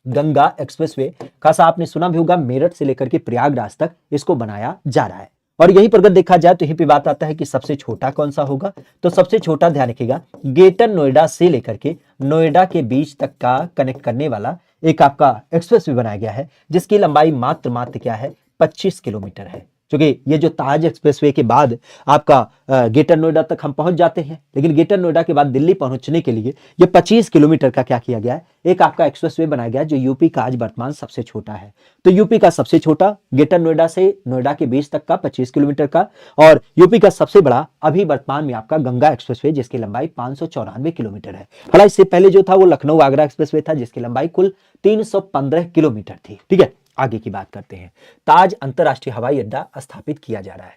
गंगा एक्सप्रेसवे खासा आपने सुना भी होगा, मेरठ से लेकर के प्रयागराज तक इसको बनाया जा रहा है। और यहीं पर अगर देखा जाए तो यहीं पे बात आता है कि सबसे छोटा कौन सा होगा, तो सबसे छोटा ध्यान रखिएगा, ग्रेटर नोएडा से लेकर के नोएडा के बीच तक का कनेक्ट करने वाला एक आपका एक्सप्रेस वे बनाया गया है, जिसकी लंबाई मात्र क्या है, 25 किलोमीटर है। क्योंकि ये जो ताज एक्सप्रेसवे के बाद आपका ग्रेटर नोएडा तक हम पहुंच जाते हैं, लेकिन ग्रेटर नोएडा के बाद दिल्ली पहुंचने के लिए ये 25 किलोमीटर का क्या किया गया है, एक आपका एक्सप्रेसवे बनाया गया है, जो यूपी का आज वर्तमान सबसे छोटा है। तो यूपी का सबसे छोटा ग्रेटर नोएडा से नोएडा के बीच तक का 25 किलोमीटर का, और यूपी का सबसे बड़ा अभी वर्तमान में आपका गंगा एक्सप्रेसवे, जिसकी लंबाई 594 किलोमीटर है। हालांकि इससे पहले जो था वो लखनऊ आगरा एक्सप्रेसवे था, जिसकी लंबाई कुल 315 किलोमीटर थी। ठीक है, आगे की बात करते हैं। ताज अंतरराष्ट्रीय हवाई अड्डा स्थापित किया जा रहा है।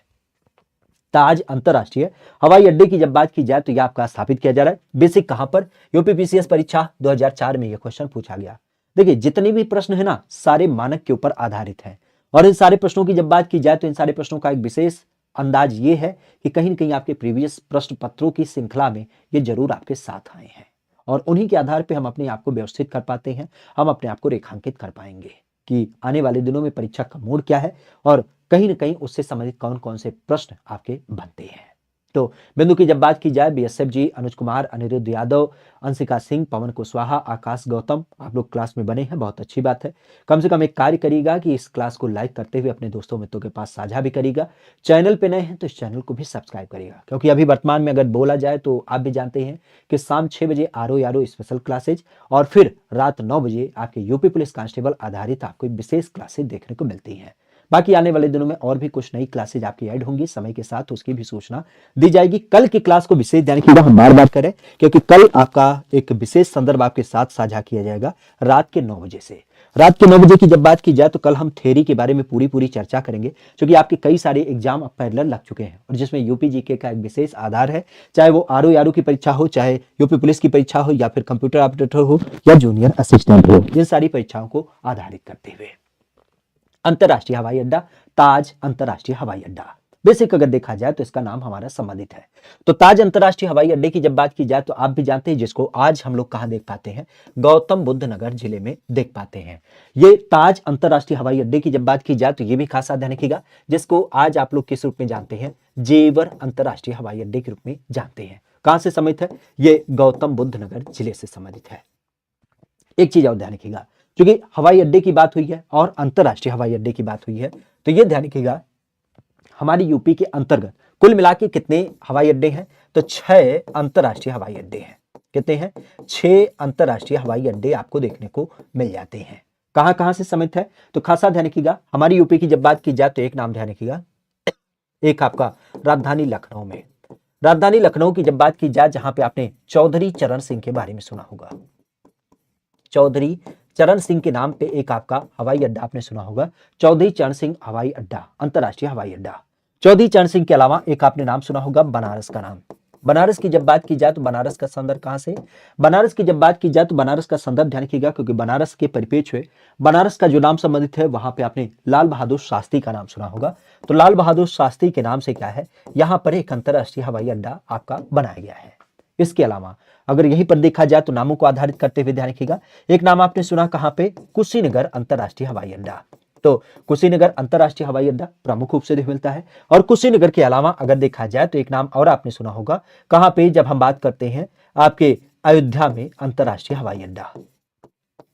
ताज अंतरराष्ट्रीय हवाई अड्डे की जब बात की जाए तो यह आपका स्थापित किया जा रहा है। बेसिक कहां पर, यूपीपीसीएस परीक्षा 2004 में यह क्वेश्चन पूछा गया। देखिए, जितने भी प्रश्न है ना, सारे मानक के ऊपर आधारित है, और इन सारे प्रश्नों की जब बात की जाए तो इन सारे प्रश्नों का एक विशेष अंदाज ये है कि कहीं न कहीं आपके प्रीवियस प्रश्न पत्रों की श्रृंखला में ये जरूर आपके साथ आए हैं, और उन्हीं के आधार पर हम अपने आप को व्यवस्थित कर पाते हैं, हम अपने आप को रेखांकित कर पाएंगे कि आने वाले दिनों में परीक्षा का मोड क्या है, और कहीं न कहीं उससे संबंधित कौन कौन से प्रश्न आपके बनते हैं। तो बिंदु की जब बात की जाए, बीएसएफ जी, अनुज कुमार, अनिरुद्ध यादव, अंशिका सिंह, पवन कुशवाहा, आकाश गौतम, आप लोग क्लास में बने हैं, बहुत अच्छी बात है। कम से कम एक कार्य करिएगा कि इस क्लास को लाइक करते हुए अपने दोस्तों मित्रों के पास साझा भी करिएगा। चैनल पे नए हैं तो इस चैनल को भी सब्सक्राइब करिएगा, क्योंकि अभी वर्तमान में अगर बोला जाए तो आप भी जानते हैं कि शाम 6 बजे आरो यारो स्पेशल क्लासेज, और फिर रात 9 बजे आपके यूपी पुलिस कांस्टेबल आधारित आपको विशेष क्लासेज देखने को मिलती हैं। बाकी आने वाले दिनों में और भी कुछ नई क्लासेज आपकी ऐड होंगी, समय के साथ उसकी भी सूचना दी जाएगी। कल की क्लास को विशेष ध्यान रखिएगा, हम बार बार करें, क्योंकि कल आपका एक विशेष संदर्भ आपके साथ साझा किया जाएगा रात के 9 बजे से। रात के 9 बजे की जब बात की जाए तो कल हम थ्योरी के बारे में पूरी चर्चा करेंगे, क्योंकि आपके कई सारे एग्जाम अब पैरेलल लग चुके हैं और जिसमें यूपी जीके का एक विशेष आधार है, चाहे वो आरओ की परीक्षा हो, चाहे यूपी पुलिस की परीक्षा हो, या फिर कंप्यूटर ऑपरेटर हो, या जूनियर असिस्टेंट हो, इन सारी परीक्षाओं को आधारित करते हुए अंतरराष्ट्रीय हवाई अड्डा, ताज अंतरराष्ट्रीय हवाई अड्डा। बेसिक अगर देखा जाए तो इसका नाम हमारा संबंधित है। तो ताज अंतरराष्ट्रीय हवाई अड्डे की जब बात की जाए तो आप भी जानते हैं, जिसको आज हम लोग कहां देख पाते हैं, गौतम बुद्ध नगर जिले में देख पाते हैं। ये ताज अंतरराष्ट्रीय हवाई अड्डे की जब बात की जाए तो ये भी खासा ध्यान रखिएगा, जिसको आज आप लोग किस रूप में जानते हैं, जेवर अंतरराष्ट्रीय हवाई अड्डे के रूप में जानते हैं। कहां से संबंधित है, ये गौतम बुद्ध नगर जिले से संबंधित है। एक चीज और ध्यान रखिएगा, क्योंकि हवाई अड्डे की बात हुई है और अंतरराष्ट्रीय हवाई अड्डे की बात हुई है, तो यह ध्यान रखिएगा हमारी यूपी के अंतर्गत कुल मिला के कितने हवाई अड्डे हैं, तो 6 अंतरराष्ट्रीय हवाई अड्डे हैं। कितने हैं, 6 अंतरराष्ट्रीय हवाई अड्डे आपको देखने को मिल जाते हैं। कहां कहां से संबंधित है, तो खासा ध्यान रखिएगा, हमारी यूपी की जब बात की जाए तो एक नाम ध्यान रखिएगा, एक आपका राजधानी लखनऊ में, राजधानी लखनऊ की जब बात की जाए, जहां पे आपने चौधरी चरण सिंह के बारे में सुना होगा, चौधरी चरण सिंह के नाम पे एक आपका हवाई अड्डा आपने सुना होगा, चौधरी चरण सिंह हवाई अड्डा, अंतरराष्ट्रीय हवाई अड्डा। चौधरी चरण सिंह के अलावा एक आपने नाम सुना होगा बनारस का नाम। बनारस की जब बात की जाए तो बनारस का संदर्भ कहां से, बनारस की जब बात की जाए तो बनारस का संदर्भ ध्यान रखिएगा, क्योंकि बनारस के परिपेक्ष में बनारस का जो नाम संबंधित है, वहां पे आपने लाल बहादुर शास्त्री का नाम सुना होगा। तो लाल बहादुर शास्त्री के नाम से क्या है, यहां पर एक अंतरराष्ट्रीय हवाई अड्डा आपका बनाया गया है। इसके अलावा अगर यहीं पर देखा जाए तो नामों को आधारित करते हुए ध्यान रखिएगा, एक नाम आपने सुना कहां पे, कुशीनगर अंतरराष्ट्रीय हवाई अड्डा। तो कुशीनगर अंतरराष्ट्रीय हवाई अड्डा प्रमुख रूप से मिलता है। और कुशीनगर के अलावा अगर देखा जाए तो एक नाम और आपने सुना होगा कहां पे, जब हम बात करते हैं आपके अयोध्या में अंतरराष्ट्रीय हवाई अड्डा।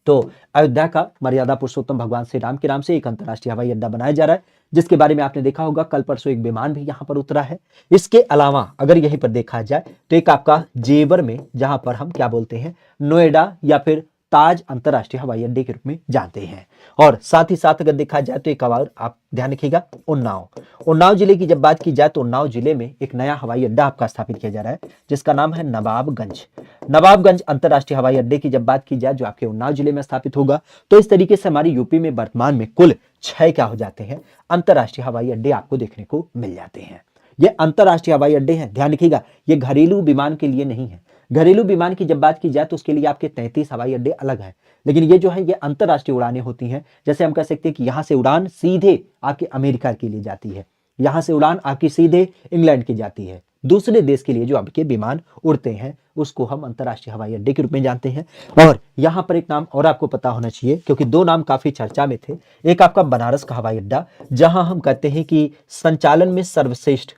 तो अयोध्या का मर्यादा पुरुषोत्तम भगवान श्री राम के नाम से एक अंतरराष्ट्रीय हवाई अड्डा बनाया जा रहा है, जिसके बारे में आपने देखा होगा कल परसों एक विमान भी यहां पर उतरा है। इसके अलावा अगर यहीं पर देखा जाए तो एक आपका जेवर में, जहां पर हम क्या बोलते हैं, नोएडा या फिर ताज अंतरराष्ट्रीय हवाई अड्डे के रूप में जानते हैं। और साथ ही साथ अगर देखा जाए तो एक और आप ध्यान रखिएगा, उन्नाव जिले की जब बात की जाए तो उन्नाव जिले में एक नया हवाई अड्डा आपका स्थापित किया जा रहा है, जिसका नाम है नवाबगंज अंतरराष्ट्रीय हवाई अड्डे की जब बात की जाए, जो आपके उन्नाव जिले में स्थापित होगा। तो इस तरीके से हमारी यूपी में वर्तमान में कुल 6 क्या हो जाते हैं, अंतरराष्ट्रीय हवाई अड्डे आपको देखने को मिल जाते हैं। ये अंतरराष्ट्रीय हवाई अड्डे हैं, ध्यान रखिएगा, ये घरेलू विमान के लिए नहीं है। घरेलू विमान की जब बात की जाए तो उसके लिए आपके 33 हवाई अड्डे अलग हैं, लेकिन ये जो है ये अंतरराष्ट्रीय उड़ानें होती हैं। जैसे हम कह सकते हैं कि यहां से उड़ान सीधे आपके अमेरिका के लिए जाती है, यहां से उड़ान आपकी सीधे इंग्लैंड की जाती है, दूसरे देश के लिए जो आपके विमान उड़ते हैं उसको हम अंतरराष्ट्रीय हवाई अड्डे के रूप में जानते हैं। और यहां पर एक नाम और आपको पता होना चाहिए, क्योंकि 2 नाम काफी चर्चा में थे। एक आपका बनारस का हवाई अड्डा, जहां हम कहते हैं कि संचालन में सर्वश्रेष्ठ,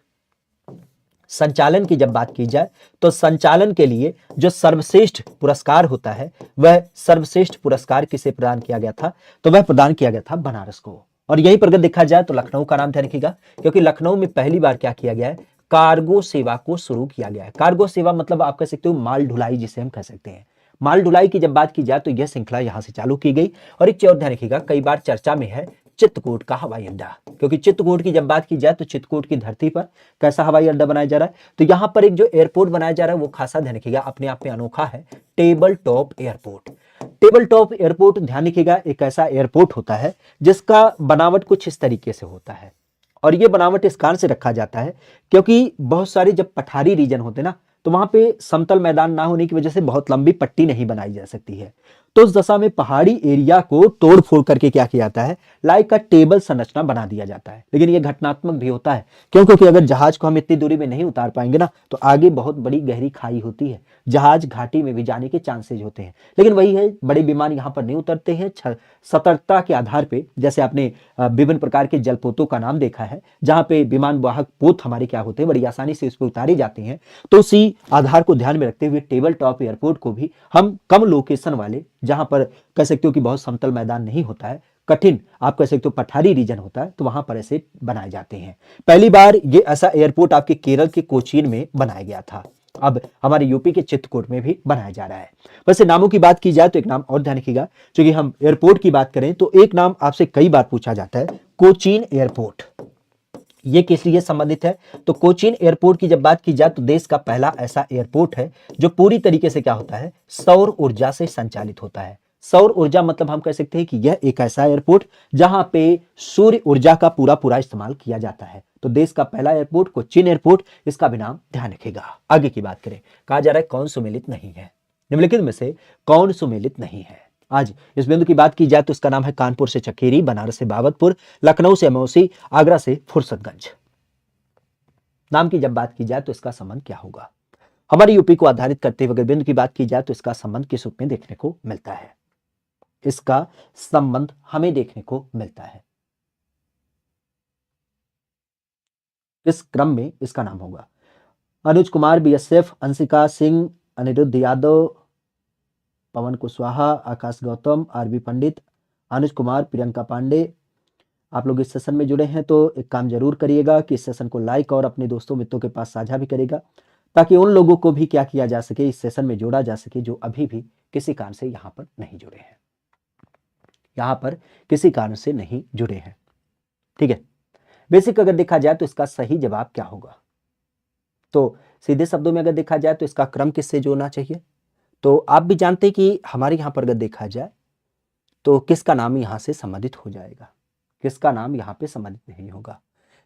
संचालन की जब बात की जाए तो संचालन के लिए जो सर्वश्रेष्ठ पुरस्कार होता है, वह सर्वश्रेष्ठ पुरस्कार किसे प्रदान किया गया था, तो वह प्रदान किया गया था बनारस को। और यहीं पर अगर देखा जाए तो लखनऊ का नाम ध्यान रखिएगा, क्योंकि लखनऊ में पहली बार क्या किया गया है, कार्गो सेवा को शुरू किया गया है। कार्गो सेवा मतलब आप कह सकते हो माल ढुलाई, जिसे हम कह सकते हैं। माल ढुलाई की जब बात की जाए तो यह श्रृंखला यहां से चालू की गई। और एक चीज और ध्यान रखिएगा, कई बार चर्चा में है चित्रकूट का हवाई अड्डा, क्योंकि चित्रकूट की जब बात की जाए तो चित्रकूट की धरती पर कैसा हवाई अड्डा बनाया जा रहा है, तो यहां पर एक जो एयरपोर्ट बनाया जा रहा है वो खासा ध्यान रखिएगा, अपने आप में अनोखा है, table top airport. Table top airport ध्यान रखिएगा, एक ऐसा एयरपोर्ट होता है जिसका बनावट कुछ इस तरीके से होता है। और ये बनावट इस कारण से रखा जाता है क्योंकि बहुत सारे जब पठारी रीजन होते ना, तो वहां पे समतल मैदान ना होने की वजह से बहुत लंबी पट्टी नहीं बनाई जा सकती है। तो उस दशा में पहाड़ी एरिया को तोड़ फोड़ करके क्या किया जाता है, लाइक का टेबल संरचना बना दिया जाता है। लेकिन यह घटनात्मक भी होता है, क्योंकि अगर जहाज को हम इतनी दूरी में नहीं उतार पाएंगे ना, तो आगे बहुत बड़ी गहरी खाई होती है, जहाज घाटी में भी जाने के चांसेज होते हैं। लेकिन वही है, बड़े विमान यहाँ पर नहीं उतरते हैं, सतर्कता के आधार पे। जैसे आपने विभिन्न प्रकार के जलपोतों का नाम देखा है, जहां पे विमान वाहक पोत हमारे क्या होते हैं, बड़ी आसानी से उस पर उतारे जाते हैं। तो उसी आधार को ध्यान में रखते हुए टेबल टॉप एयरपोर्ट को भी हम कम लोकेशन वाले, जहां पर कह सकते हो कि बहुत समतल मैदान नहीं होता है, कठिन आप कह सकते हो पठारी रीजन होता है, तो वहां पर ऐसे बनाए जाते हैं। पहली बार ये ऐसा एयरपोर्ट आपके केरल के कोचीन में बनाया गया था, अब हमारे यूपी के चित्रकूट में भी बनाया जा रहा है। वैसे नामों की बात की जाए तो एक नाम और ध्यान रखिएगा, क्योंकि हम एयरपोर्ट की बात करें तो एक नाम आपसे कई बार पूछा जाता है, कोचीन एयरपोर्ट, ये किस लिए संबंधित है? तो कोचीन एयरपोर्ट की जब बात की जाए तो देश का पहला ऐसा एयरपोर्ट है जो पूरी तरीके से क्या होता है, सौर ऊर्जा से संचालित होता है। सौर ऊर्जा मतलब हम कह सकते हैं कि यह एक ऐसा एयरपोर्ट जहां पे सूर्य ऊर्जा का पूरा पूरा इस्तेमाल किया जाता है। तो देश का पहला एयरपोर्ट कोचीन एयरपोर्ट, इसका भी नाम ध्यान रखिएगा। आगे की बात करें, कहा जा रहा है कौन सुमेलित नहीं है, निम्नलिखित में से कौन सुमेलित नहीं है? आज इस बिंदु की बात की जाए तो इसका नाम है कानपुर से चकेरी, बनारस से बाबतपुर, लखनऊ से अमौसी, आगरा से फुर्सतगंज। नाम की जब बात की जाए तो इसका संबंध क्या होगा? हमारी यूपी को आधारित करते हुए अगर बिंदु की बात की जाए तो इसका संबंध किस रूप में देखने को मिलता है? इसका संबंध हमें देखने को मिलता है, किस क्रम में इसका नाम होगा? अनुज कुमार बीएसएफ, अंशिका सिंह, अनिरुद्ध यादव, पवन कुशवाहा, आकाश गौतम, आरबी पंडित, अनुज कुमार, प्रियंका पांडे। आप लोग इस सेशन में जुड़े हैं तो एक काम जरूर करिएगा कि इस सेशन को लाइक और अपने दोस्तों मित्रों के पास साझा भी करेगा, ताकि उन लोगों को भी क्या किया जा सके, इस सेशन में जोड़ा जा सके जो अभी भी किसी कारण से यहाँ पर नहीं जुड़े हैं, यहाँ पर किसी कारण से नहीं जुड़े हैं। ठीक है, बेसिक अगर देखा जाए तो इसका सही जवाब क्या होगा? तो सीधे शब्दों में अगर देखा जाए तो इसका क्रम किससे जोड़ना चाहिए? तो आप भी जानते हैं कि हमारे यहाँ पर अगर देखा जाए तो किसका नाम यहाँ से संबंधित हो जाएगा, किसका नाम यहाँ पे संबंधित नहीं होगा।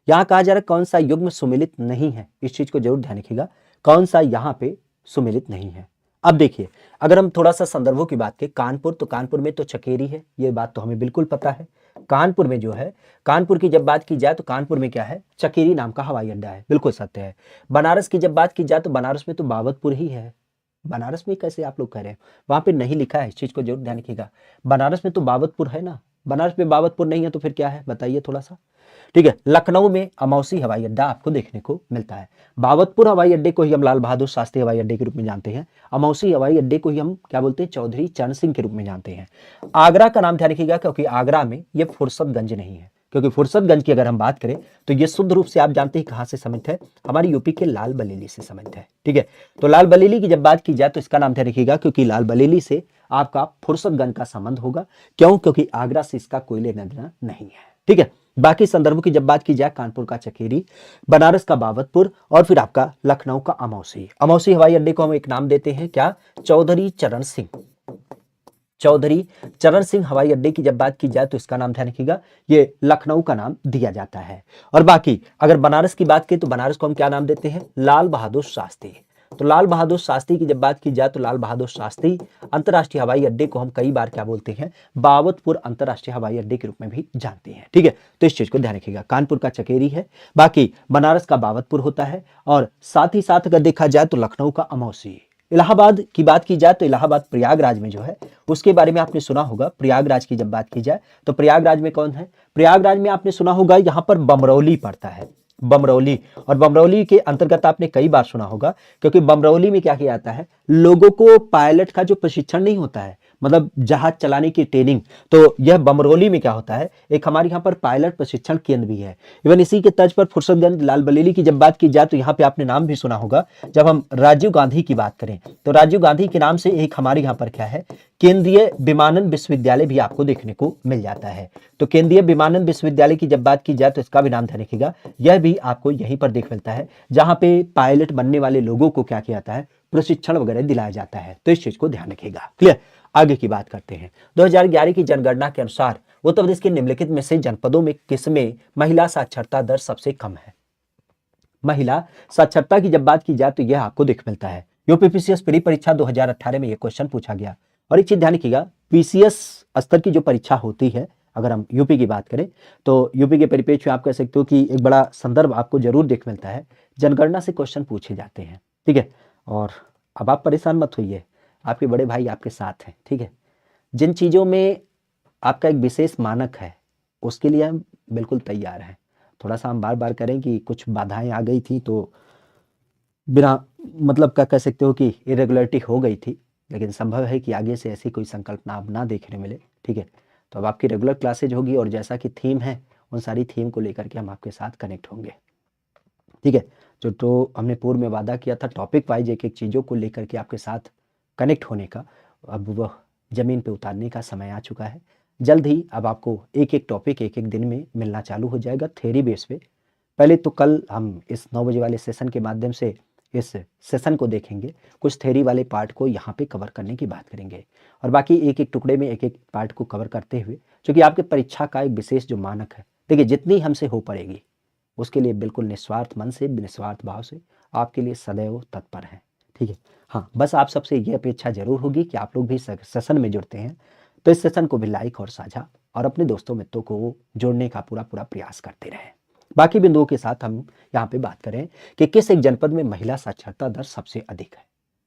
यहाँ कहा जा रहा है कौन सा युग्म सुमेलित नहीं है, इस चीज को जरूर ध्यान रखिएगा, कौन सा यहाँ पे सुमेलित नहीं है। अब देखिए, अगर हम थोड़ा सा संदर्भों की बात करें, कानपुर, तो कानपुर में तो चकेरी है, ये बात तो हमें बिल्कुल पता है। कानपुर में जो है, कानपुर की जब बात की जाए तो कानपुर में क्या है, चकेरी नाम का हवाई अड्डा है, बिल्कुल सत्य है। बनारस की जब बात की जाए तो बनारस में तो बाबतपुर ही है। बनारस में कैसे आप लोग कह रहे हैं, वहां पे नहीं लिखा है, इस चीज को जरूर ध्यान रखिएगा। बनारस में तो बाबतपुर है ना, बनारस में बाबतपुर नहीं है तो फिर क्या है बताइए थोड़ा सा। ठीक है, लखनऊ में अमौसी हवाई अड्डा आपको देखने को मिलता है। बाबतपुर हवाई अड्डे को ही हम लाल बहादुर शास्त्री हवाई अड्डे के रूप में जानते हैं। अमौसी हवाई अड्डे को ही हम क्या बोलते हैं, चौधरी चरण सिंह के रूप में जानते हैं। आगरा का नाम ध्यान रखिएगा क्योंकि आगरा में ये फुर्सतगंज नहीं है, क्योंकि फुर्सतगंज की अगर हम बात करें तो ये शुद्ध रूप से आप जानते हैं कहां से संबंधित है, हमारी यूपी के लाल बरेली से संबंधित है। ठीक है, तो लाल बरेली की जब बात की जाए तो इसका नाम ध्यान रखिएगा क्योंकि लाल बरेली से आपका फुर्सतगंज का संबंध होगा। क्यों? क्योंकि आगरा से इसका कोई लेना देना नहीं है। ठीक है, बाकी संदर्भों की जब बात की जाए, कानपुर का चकेरी, बनारस का बाबतपुर और फिर आपका लखनऊ का अमौसी। अमौसी हवाई अड्डे को हम एक नाम देते हैं क्या, चौधरी चरण सिंह। चौधरी चरण सिंह हवाई अड्डे की जब बात की जाए तो इसका नाम ध्यान रखिएगा, ये लखनऊ का नाम दिया जाता है। और बाकी अगर बनारस की बात करें तो बनारस को हम क्या नाम देते हैं, लाल बहादुर शास्त्री। तो लाल बहादुर शास्त्री की जब बात की जाए तो लाल बहादुर शास्त्री अंतरराष्ट्रीय हवाई अड्डे को हम कई बार क्या बोलते हैं, बाबतपुर अंतरराष्ट्रीय हवाई अड्डे के रूप में भी जानते हैं। ठीक है, तो इस चीज को ध्यान रखिएगा, कानपुर का चकेरी है, बाकी बनारस का बाबतपुर होता है, और साथ ही साथ अगर देखा जाए तो लखनऊ का अमौसी। इलाहाबाद की बात की जाए तो इलाहाबाद प्रयागराज में जो है उसके बारे में आपने सुना होगा। प्रयागराज की जब बात की जाए तो प्रयागराज में कौन है, प्रयागराज में आपने सुना होगा यहां पर बमरौली पड़ता है, बमरौली। और बमरौली के अंतर्गत आपने कई बार सुना होगा क्योंकि बमरौली में क्या किया जाता है, लोगों को पायलट का जो प्रशिक्षण नहीं होता है, मतलब जहाज चलाने की ट्रेनिंग, तो यह बमरौली में क्या होता है, एक हमारे यहाँ पर पायलट प्रशिक्षण केंद्र भी है। इवन इसी के तर्ज पर फुर्सतगंज लाल बरेली की जब बात की जाए तो यहाँ पे आपने नाम भी सुना होगा। जब हम राजीव गांधी की बात करें तो राजीव गांधी के नाम से एक हमारे यहाँ पर क्या है, केंद्रीय विमानन विश्वविद्यालय भी आपको देखने को मिल जाता है। तो केंद्रीय विमानन विश्वविद्यालय की जब बात की जाए तो इसका भी नाम ध्यान रखिएगा, यह भी आपको यहीं पर देख मिलता है जहां पे पायलट बनने वाले लोगों को क्या किया जाता है, प्रशिक्षण वगैरह दिलाया जाता है। तो इस चीज को ध्यान रखिएगा। क्लियर, आगे की बात करते हैं। 2011 की जनगणना के अनुसार उत्तर प्रदेश के निम्नलिखित में से जनपदों में किसमें महिला साक्षरता दर सबसे कम है? महिला साक्षरता की जब बात की जाए तो यह आपको देख मिलता है। यूपीपीसीएस प्री परीक्षा 2018 में यह क्वेश्चन पूछा गया, और एक चीज ध्यान रखिएगा, पीसीएस स्तर की जो परीक्षा होती है, अगर हम यूपी की बात करें तो यूपी के परिप्रेक्ष्य में आप कह सकते हो कि एक बड़ा संदर्भ आपको जरूर देख मिलता है, जनगणना से क्वेश्चन पूछे जाते हैं। ठीक है, और अब आप परेशान मत होइए, आपके बड़े भाई आपके साथ हैं। ठीक है, जिन चीज़ों में आपका एक विशेष मानक है उसके लिए हम बिल्कुल तैयार हैं। थोड़ा सा हम बार बार करें कि कुछ बाधाएं आ गई थी तो बिना मतलब का कह सकते हो कि इरेगुलरिटी हो गई थी, लेकिन संभव है कि आगे से ऐसी कोई संकल्पना अब ना देखने मिले। ठीक है, तो अब आपकी रेगुलर क्लासेज होगी और जैसा कि थीम है उन सारी थीम को लेकर के हम आपके साथ कनेक्ट होंगे। ठीक है, जो हमने पूर्व में वादा किया था टॉपिक वाइज एक एक चीज़ों को लेकर के आपके साथ कनेक्ट होने का, अब वह जमीन पे उतारने का समय आ चुका है। जल्द ही अब आपको एक एक टॉपिक एक एक दिन में मिलना चालू हो जाएगा थ्योरी बेस पे। पहले तो कल हम इस 9 बजे वाले सेशन के माध्यम से इस सेशन को देखेंगे, कुछ थ्योरी वाले पार्ट को यहाँ पे कवर करने की बात करेंगे और बाकी एक एक टुकड़े में एक एक पार्ट को कवर करते हुए, क्योंकि आपके परीक्षा का एक विशेष जो मानक है, देखिए जितनी हमसे हो पड़ेगी उसके लिए बिल्कुल निस्वार्थ मन से निस्वार्थ भाव से आपके लिए सदैव तत्पर हैं। ठीक है, हाँ बस आप सबसे ये अपेक्षा जरूर होगी कि आप लोग भी सेशन में जुड़ते हैं तो इस सेशन को भी लाइक और साझा और अपने दोस्तों मित्रों को जोड़ने का पूरा प्रयास करते रहें। बाकी बिंदुओं के साथ हम यहाँ पे बात करें कि किस एक जनपद में महिला साक्षरता दर सबसे अधिक है।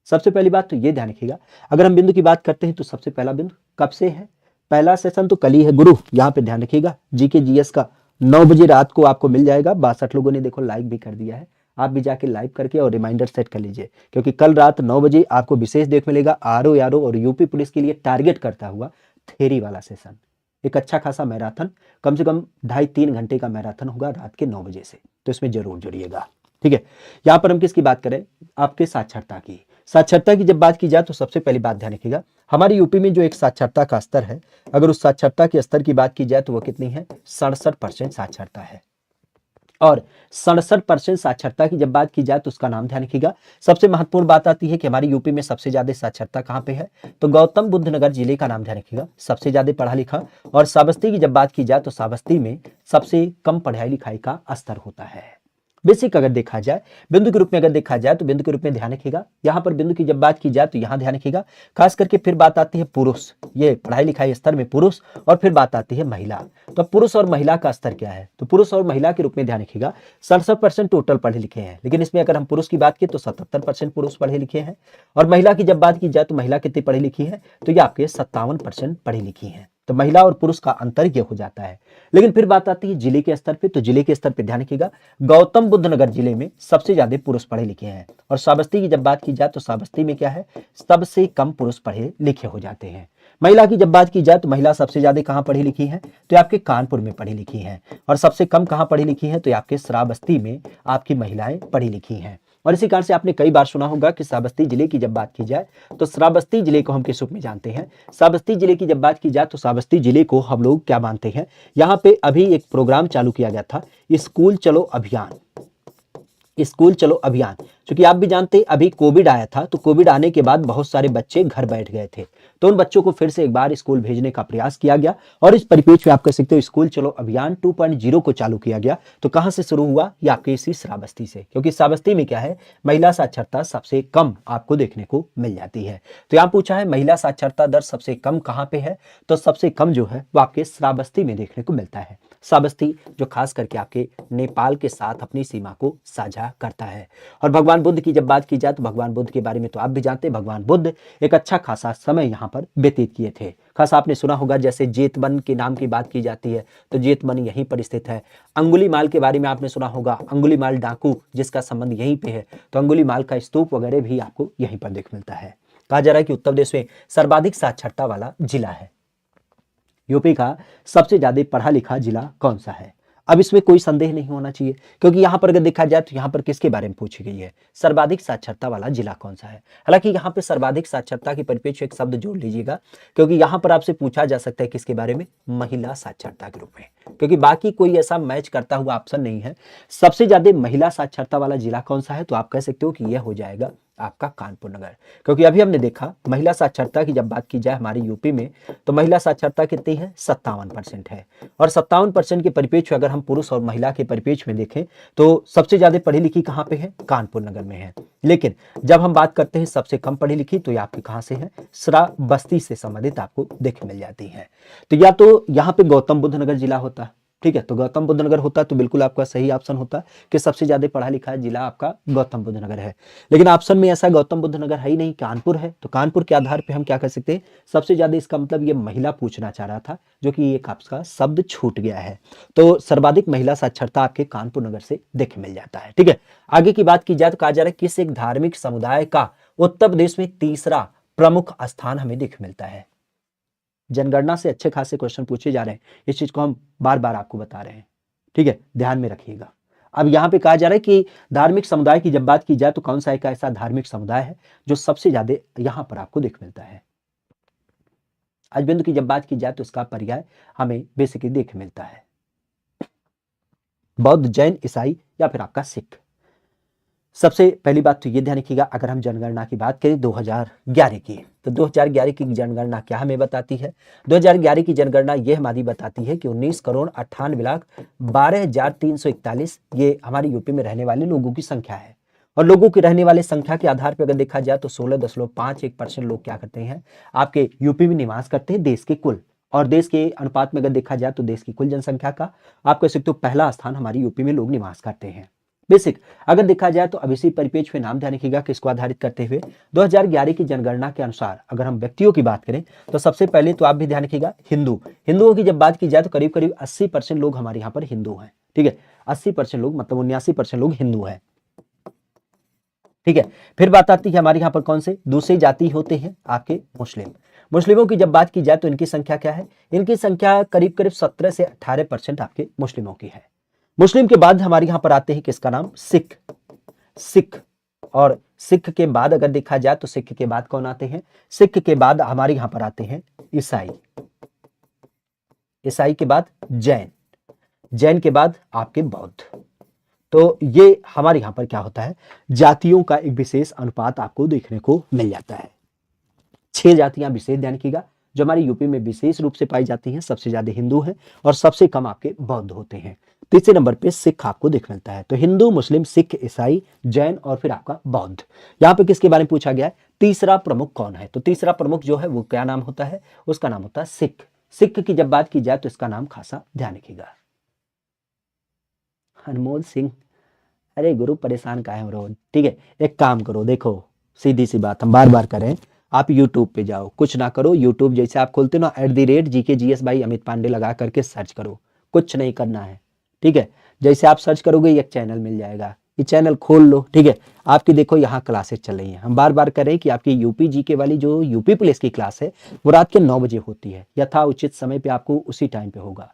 सबसे पहली बात तो ये ध्यान रखिएगा, अगर हम बिंदु की बात करते हैं तो सबसे पहला बिंदु कब से है, पहला सेशन तो कल ही है गुरु, यहाँ पे ध्यान रखिएगा। जीके जीएस का 9 बजे रात को आपको मिल जाएगा। 62 लोगों ने देखो लाइक भी कर दिया है, आप भी जाके लाइव करके और रिमाइंडर सेट कर लीजिए, क्योंकि कल रात 9 बजे आपको विशेष देख मिलेगा आरओ यारो और यूपी पुलिस के लिए टारगेट करता हुआ थ्योरी वाला सेशन। एक अच्छा खासा मैराथन, कम से कम 2.5-3 घंटे का मैराथन होगा रात के 9 बजे से, तो इसमें जरूर जुड़िएगा। ठीक है, यहाँ पर हम किसकी बात करें, आपके साक्षरता की। साक्षरता की जब बात की जाए तो सबसे पहली बात ध्यान रखिएगा, हमारे यूपी में जो एक साक्षरता का स्तर है, अगर उस साक्षरता के स्तर की बात की जाए तो वो कितनी है, 67% साक्षरता है। और 67% साक्षरता की जब बात की जाए तो उसका नाम ध्यान रखिएगा। सबसे महत्वपूर्ण बात आती है कि हमारे यूपी में सबसे ज्यादा साक्षरता कहाँ पे है, तो गौतम बुद्ध नगर जिले का नाम ध्यान रखिएगा, सबसे ज्यादा पढ़ा लिखा। और श्रावस्ती की जब बात की जाए तो श्रावस्ती में सबसे कम पढ़ाई लिखाई का स्तर होता है। बेसिक अगर देखा जाए, बिंदु के रूप में अगर देखा जाए तो बिंदु के रूप में ध्यान रखिएगा, यहाँ पर बिंदु की जब बात की जाए तो यहाँ ध्यान रखिएगा। खास करके फिर बात आती है पुरुष, ये पढ़ाई लिखाई स्तर में पुरुष, और फिर बात आती है महिला। तो पुरुष और महिला का स्तर क्या है, तो पुरुष और महिला के रूप में ध्यान रखिएगा। 67% टोटल पढ़े लिखे हैं, लेकिन इसमें अगर हम पुरुष की बात की तो 77% पुरुष पढ़े लिखे हैं। और महिला की जब बात की जाए तो महिला कितनी पढ़ी लिखी है, तो ये आपके 57% पढ़ी लिखी है। तो महिला और पुरुष का अंतर ये हो जाता है। लेकिन फिर बात आती है जिले के स्तर पे, तो जिले के स्तर पे ध्यान रखिएगा, गौतम बुद्ध नगर जिले में सबसे ज्यादा पुरुष पढ़े लिखे हैं। और श्रावस्ती की जब बात की जाए तो श्रावस्ती में क्या है, सबसे कम पुरुष पढ़े लिखे हो जाते हैं। महिला की जब बात की जाए तो महिला सबसे ज्यादा कहाँ पढ़ी लिखी है, तो आपके कानपुर में पढ़ी लिखी है। और सबसे कम कहाँ पढ़ी लिखी है, तो आपके श्रावस्ती में आपकी महिलाएं पढ़ी लिखी हैं। और इसी कारण से आपने कई बार सुना होगा कि श्रावस्ती जिले की जब बात की जाए तो श्रावस्ती जिले को हम किस रूप में जानते हैं, श्रावस्ती जिले की जब बात की जाए तो श्रावस्ती जिले को हम लोग क्या मानते हैं, यहाँ पे अभी एक प्रोग्राम चालू किया गया था, स्कूल चलो अभियान। स्कूल चलो अभियान, क्योंकि आप भी जानते हैं अभी कोविड आया था, तो कोविड आने के बाद बहुत सारे बच्चे घर बैठ गए थे, तो उन बच्चों को फिर से एक बार स्कूल भेजने का प्रयास किया गया। और इस परिप्रेक्ष्य में आप कह सकते हो स्कूल चलो अभियान 2.0 को चालू किया गया। तो कहां से शुरू हुआ, ये आपके इसी श्रावस्ती से, क्योंकि श्रावस्ती में क्या है, महिला साक्षरता सबसे कम आपको देखने को मिल जाती है। तो यहाँ पूछा है महिला साक्षरता दर सबसे कम कहाँ पे है, तो सबसे कम जो है वो आपके श्रावस्ती में देखने को मिलता है। श्रावस्ती जो खास करके आपके नेपाल के साथ अपनी सीमा को साझा करता है। और भगवान बुद्ध की जब बात की जाए तो भगवान बुद्ध के बारे में तो आप भी जानते हैं, भगवान बुद्ध एक अच्छा खासा समय यहाँ पर व्यतीत किए थे। खास आपने सुना होगा जैसे जेतवन के नाम की बात की जाती है तो जेतवन यहीं पर स्थित है। अंगुलीमाल के बारे में आपने सुना होगा, अंगुलीमाल डाकू जिसका संबंध यहीं पे है, तो अंगुलीमाल का स्तूप वगैरह भी आपको यहीं पर देख मिलता है। कहा जा रहा है कि उत्तर प्रदेश में सर्वाधिक साक्षरता वाला जिला है। यूपी का सबसे ज्यादा पढ़ा लिखा जिला कौन सा है, अब इसमें कोई संदेह नहीं होना चाहिए, क्योंकि यहाँ पर अगर देखा जाए तो यहाँ पर किसके बारे में पूछी गई है, सर्वाधिक साक्षरता वाला जिला कौन सा है। हालांकि यहाँ पे सर्वाधिक साक्षरता के परिप्रेक्ष्य एक शब्द जोड़ लीजिएगा, क्योंकि यहाँ पर आपसे पूछा जा सकता है किसके बारे में, महिला साक्षरता के रूप में, क्योंकि बाकी कोई ऐसा मैच करता हुआ ऑप्शन नहीं है। सबसे ज्यादा महिला साक्षरता वाला जिला कौन सा है, तो आप कह सकते हो कि यह हो जाएगा आपका कानपुर नगर, क्योंकि अभी हमने देखा महिला साक्षरता की जब बात की जाए हमारे यूपी में तो महिला साक्षरता कितनी है, 57% है। और 57% के परिप्रेक्ष्य अगर हम पुरुष और महिला के परिप्रेक्ष्य में देखें तो सबसे ज्यादा पढ़ी लिखी कहाँ पे है, कानपुर नगर में है। लेकिन जब हम बात करते हैं सबसे कम पढ़ी लिखी तो ये आपके कहाँ से है, श्रावस्ती से संबंधित आपको देखने मिल जाती है। तो या तो यहाँ पे गौतम बुद्ध नगर जिला होता, ठीक है, तो गौतम बुद्ध नगर होता तो बिल्कुल आपका सही ऑप्शन होता कि सबसे ज्यादा पढ़ा लिखा जिला आपका गौतम बुद्ध नगर है। लेकिन ऑप्शन में ऐसा गौतम बुद्ध नगर है ही नहीं, कानपुर है। तो कानपुर के आधार पे हम क्या कर सकते हैं, सबसे ज्यादा, इसका मतलब ये महिला पूछना चाह रहा था, जो कि एक आपका शब्द छूट गया है। तो सर्वाधिक महिला साक्षरता आपके कानपुर नगर से देख मिल जाता है। ठीक है, आगे की बात की जाए तो कहा जा रहा है किस एक धार्मिक समुदाय का उत्तर प्रदेश में तीसरा प्रमुख स्थान हमें देख मिलता है। जनगणना से अच्छे खासे क्वेश्चन पूछे जा रहे हैं, इस चीज को हम बार बार आपको बता रहे हैं। ठीक है, ध्यान में रखिएगा। अब यहाँ पे कहा जा रहा है कि धार्मिक समुदाय की जब बात की जाए तो कौन सा एक ऐसा धार्मिक समुदाय है जो सबसे ज्यादा यहाँ पर आपको देख मिलता है। अजबिंदु की जब बात की जाए तो इसका पर्याय हमें बेसिकली देखने मिलता है बौद्ध, जैन, ईसाई या फिर आपका सिख। सबसे पहली बात तो ये ध्यान रखिएगा, अगर हम जनगणना की बात करें 2011 की, तो 2011 की जनगणना क्या हमें बताती है? 2011 की जनगणना ये हमारी बताती है कि 19,98,12,341 ये हमारी यूपी में रहने वाले लोगों की संख्या है। और लोगों की रहने वाले संख्या के आधार पर अगर देखा जाए तो 16.51% लोग क्या करते हैं, आपके यूपी में निवास करते हैं देश के कुल। और देश के अनुपात में अगर देखा जाए तो देश की कुल जनसंख्या का आप कह सकते हो पहला स्थान हमारी यूपी में लोग निवास करते हैं। बेसिक अगर देखा जाए तो अब इसी परिपेक्ष में नाम ध्यान रखिएगा कि इसको आधारित करते हुए 2011 की जनगणना के अनुसार अगर हम व्यक्तियों की बात करें तो सबसे पहले तो आप भी ध्यान रखिएगा हिंदुओं की जब बात की जाए तो करीब करीब 80% लोग हमारे यहाँ पर हिंदू हैं। ठीक है, 80% लोग मतलब 79% लोग हिंदू हैं। ठीक है, फिर बात आती है हमारे यहाँ पर कौन से दूसरी जाति होते हैं, आपके मुस्लिमों की जब बात की जाए तो इनकी संख्या क्या है? इनकी संख्या करीब करीब 17 से 18% आपके मुस्लिमों की है। मुस्लिम के बाद हमारे यहां पर आते हैं किसका नाम? सिख। और सिख के बाद अगर देखा जाए तो सिख के बाद कौन आते हैं? सिख के बाद हमारे यहां पर आते हैं ईसाई के बाद जैन के बाद आपके बौद्ध। तो ये हमारे यहां पर क्या होता है, जातियों का एक विशेष अनुपात आपको देखने को मिल जाता है। 6 जातियां विशेष ध्यान रखिएगा जो हमारी यूपी में विशेष रूप से पाई जाती हैं। सबसे ज्यादा हिंदू हैं और सबसे कम आपके बौद्ध होते हैं। तीसरे नंबर पे सिख आपको देख मिलता है। तो हिंदू, मुस्लिम, सिख, ईसाई, जैन और फिर आपका बौद्ध। यहाँ पे किसके बारे में पूछा गया है? तीसरा प्रमुख कौन है? तो तीसरा प्रमुख जो है वो क्या नाम होता है? उसका नाम होता है सिख। सिख की जब बात की जाए तो इसका नाम खासा ध्यान रखिएगा, अनमोल सिंह। अरे गुरु परेशान काहे हो रोज? ठीक है, एक काम करो, देखो सीधी सी बात हम बार बार करें, आप YouTube पे जाओ, कुछ ना करो, YouTube जैसे आप खोलते हो ना @GKGS भाई अमित पांडे लगा करके सर्च करो, कुछ नहीं करना है। ठीक है, जैसे आप सर्च करोगे एक चैनल मिल जाएगा, ये चैनल खोल लो। ठीक है, आपकी देखो यहाँ क्लासेस चल रही हैं। हम बार बार करें कि आपकी यूपी जीके वाली जो यूपी पुलिस की क्लास है वो रात के 9 बजे होती है, यथा उचित समय पे आपको उसी टाइम पे होगा।